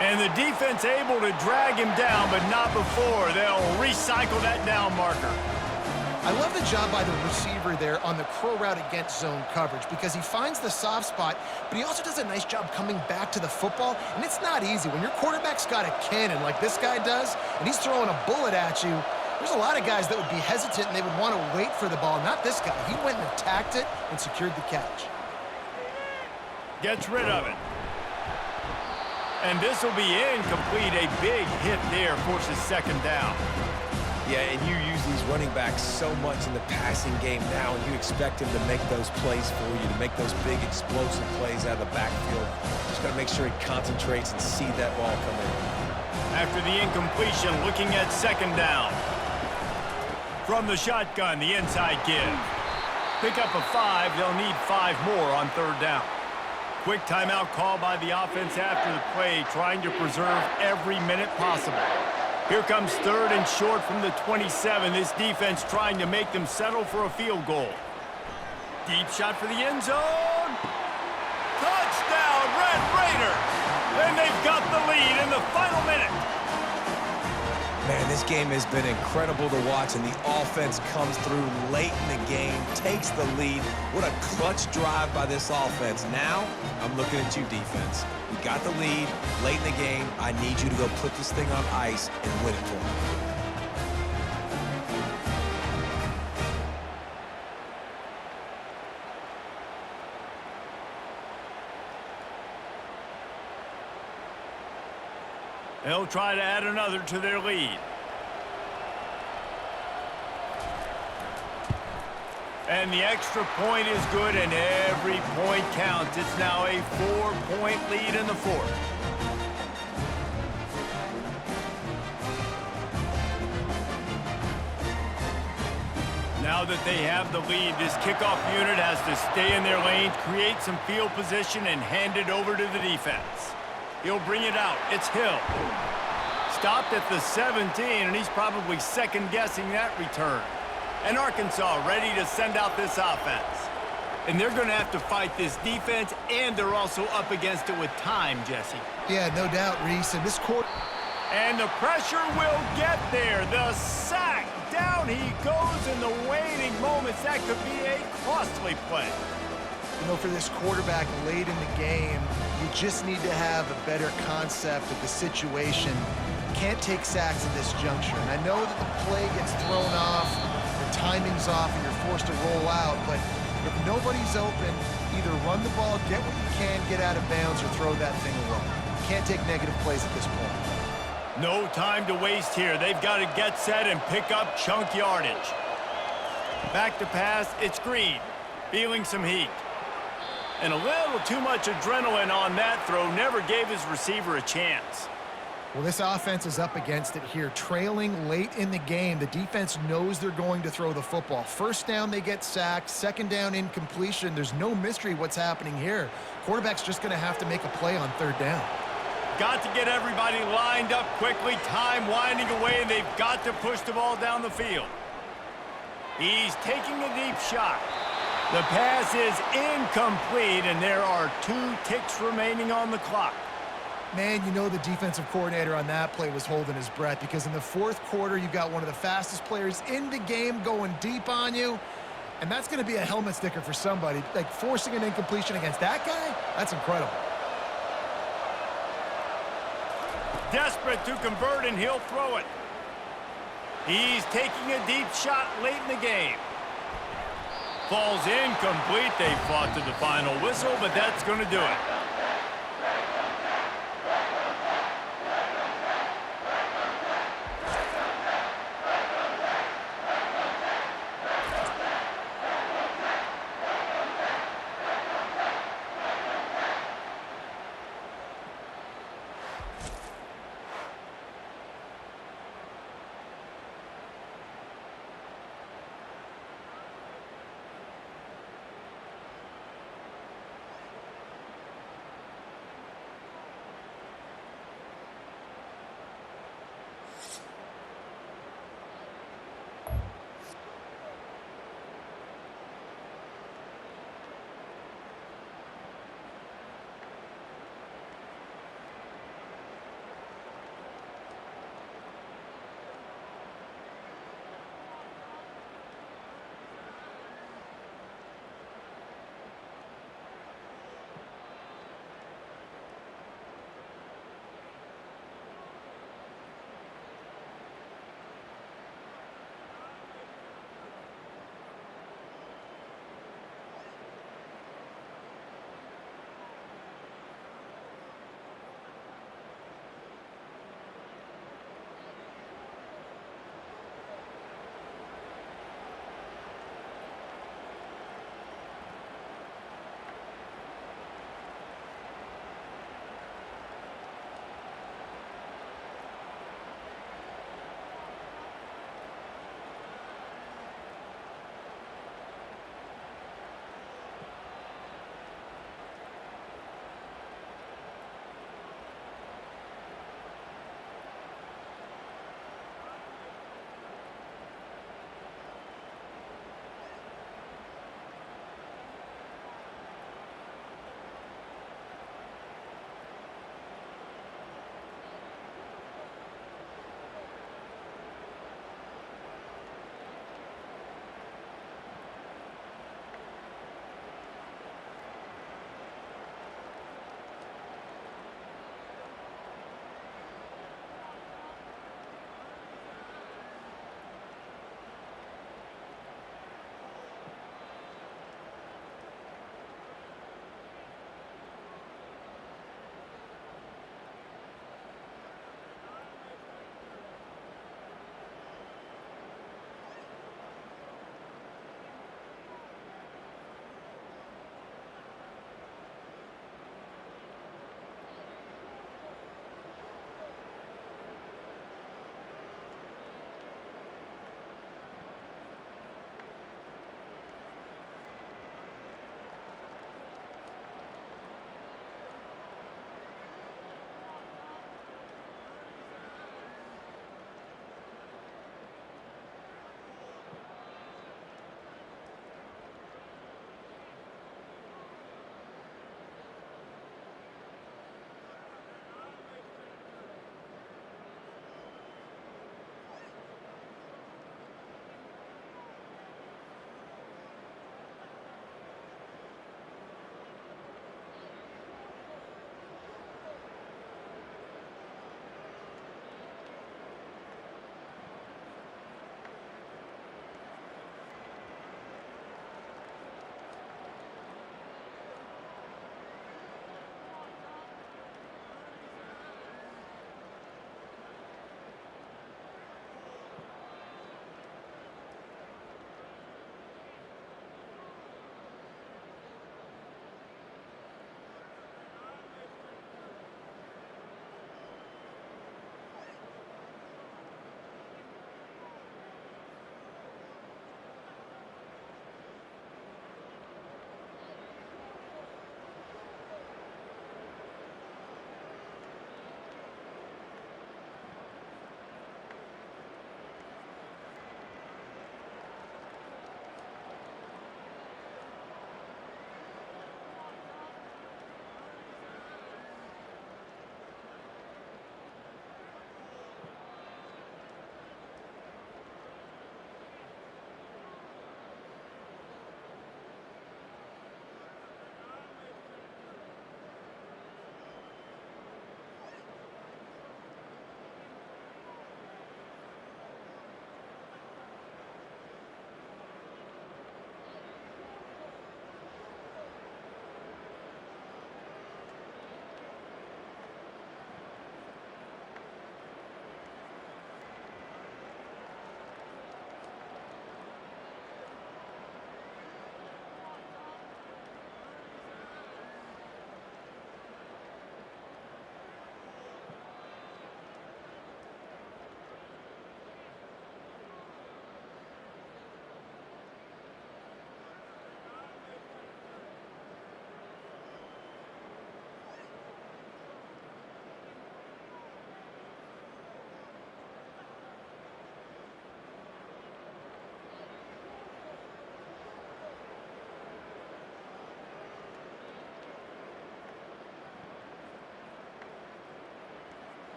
And the defense able to drag him down, but not before. They'll recycle that down marker. I love the job by the receiver there on the curl route against zone coverage because he finds the soft spot, but he also does a nice job coming back to the football, and it's not easy. When your quarterback's got a cannon like this guy does, and he's throwing a bullet at you, there's a lot of guys that would be hesitant and they would want to wait for the ball. Not this guy. He went and attacked it and secured the catch. Gets rid of it. And this will be incomplete. A big hit there forces 2nd down. Yeah, and you use these running backs so much in the passing game now, and you expect him to make those plays for you, to make those big explosive plays out of the backfield. Just got to make sure he concentrates and see that ball come in. After the incompletion, looking at 2nd down. From the shotgun, the inside give. Pick up a 5. They'll need 5 more on 3rd down. Quick timeout call by the offense after the play, trying to preserve every minute possible. Here comes 3rd and short from the 27. This defense trying to make them settle for a field goal. Deep shot for the end zone. Touchdown, Red Raiders! And they've got the lead in the final minute. Man, this game has been incredible to watch, and the offense comes through late in the game, takes the lead. What a clutch drive by this offense. Now, I'm looking at you, defense. You got the lead late in the game. I need you to go put this thing on ice and win it for me. They'll try to add another to their lead. And the extra point is good, and every point counts. It's now a 4-point lead in the fourth. Now that they have the lead, this kickoff unit has to stay in their lane, create some field position, and hand it over to the defense. He'll bring it out. It's Hill. Stopped at the 17, and he's probably second-guessing that return. And Arkansas ready to send out this offense. And they're going to have to fight this defense, and they're also up against it with time, Jesse. Yeah, no doubt, Reese. And this quarter... And the pressure will get there. The sack. Down he goes in the waning moments. That could be a costly play. You know, for this quarterback late in the game, you just need to have a better concept of the situation. Can't take sacks at this juncture. And I know that the play gets thrown off, the timing's off, and you're forced to roll out. But if nobody's open, either run the ball, get what you can, get out of bounds, or throw that thing away. You can't take negative plays at this point. No time to waste here. They've got to get set and pick up chunk yardage. Back to pass, it's Green. Feeling some heat. And a little too much adrenaline on that throw. Never gave his receiver a chance. Well, this offense is up against it here. Trailing late in the game, the defense knows they're going to throw the football. First down, they get sacked. Second down, incompletion. There's no mystery what's happening here. Quarterback's just going to have to make a play on third down. Got to get everybody lined up quickly. Time winding away, and they've got to push the ball down the field. He's taking a deep shot. The pass is incomplete, and there are 2 ticks remaining on the clock. Man, you know the defensive coordinator on that play was holding his breath, because in the fourth quarter, you've got one of the fastest players in the game going deep on you, and that's going to be a helmet sticker for somebody. Like, forcing an incompletion against that guy, that's incredible. Desperate to convert, and he'll throw it. He's taking a deep shot late in the game. Falls incomplete. They fought to the final whistle, but that's going to do it.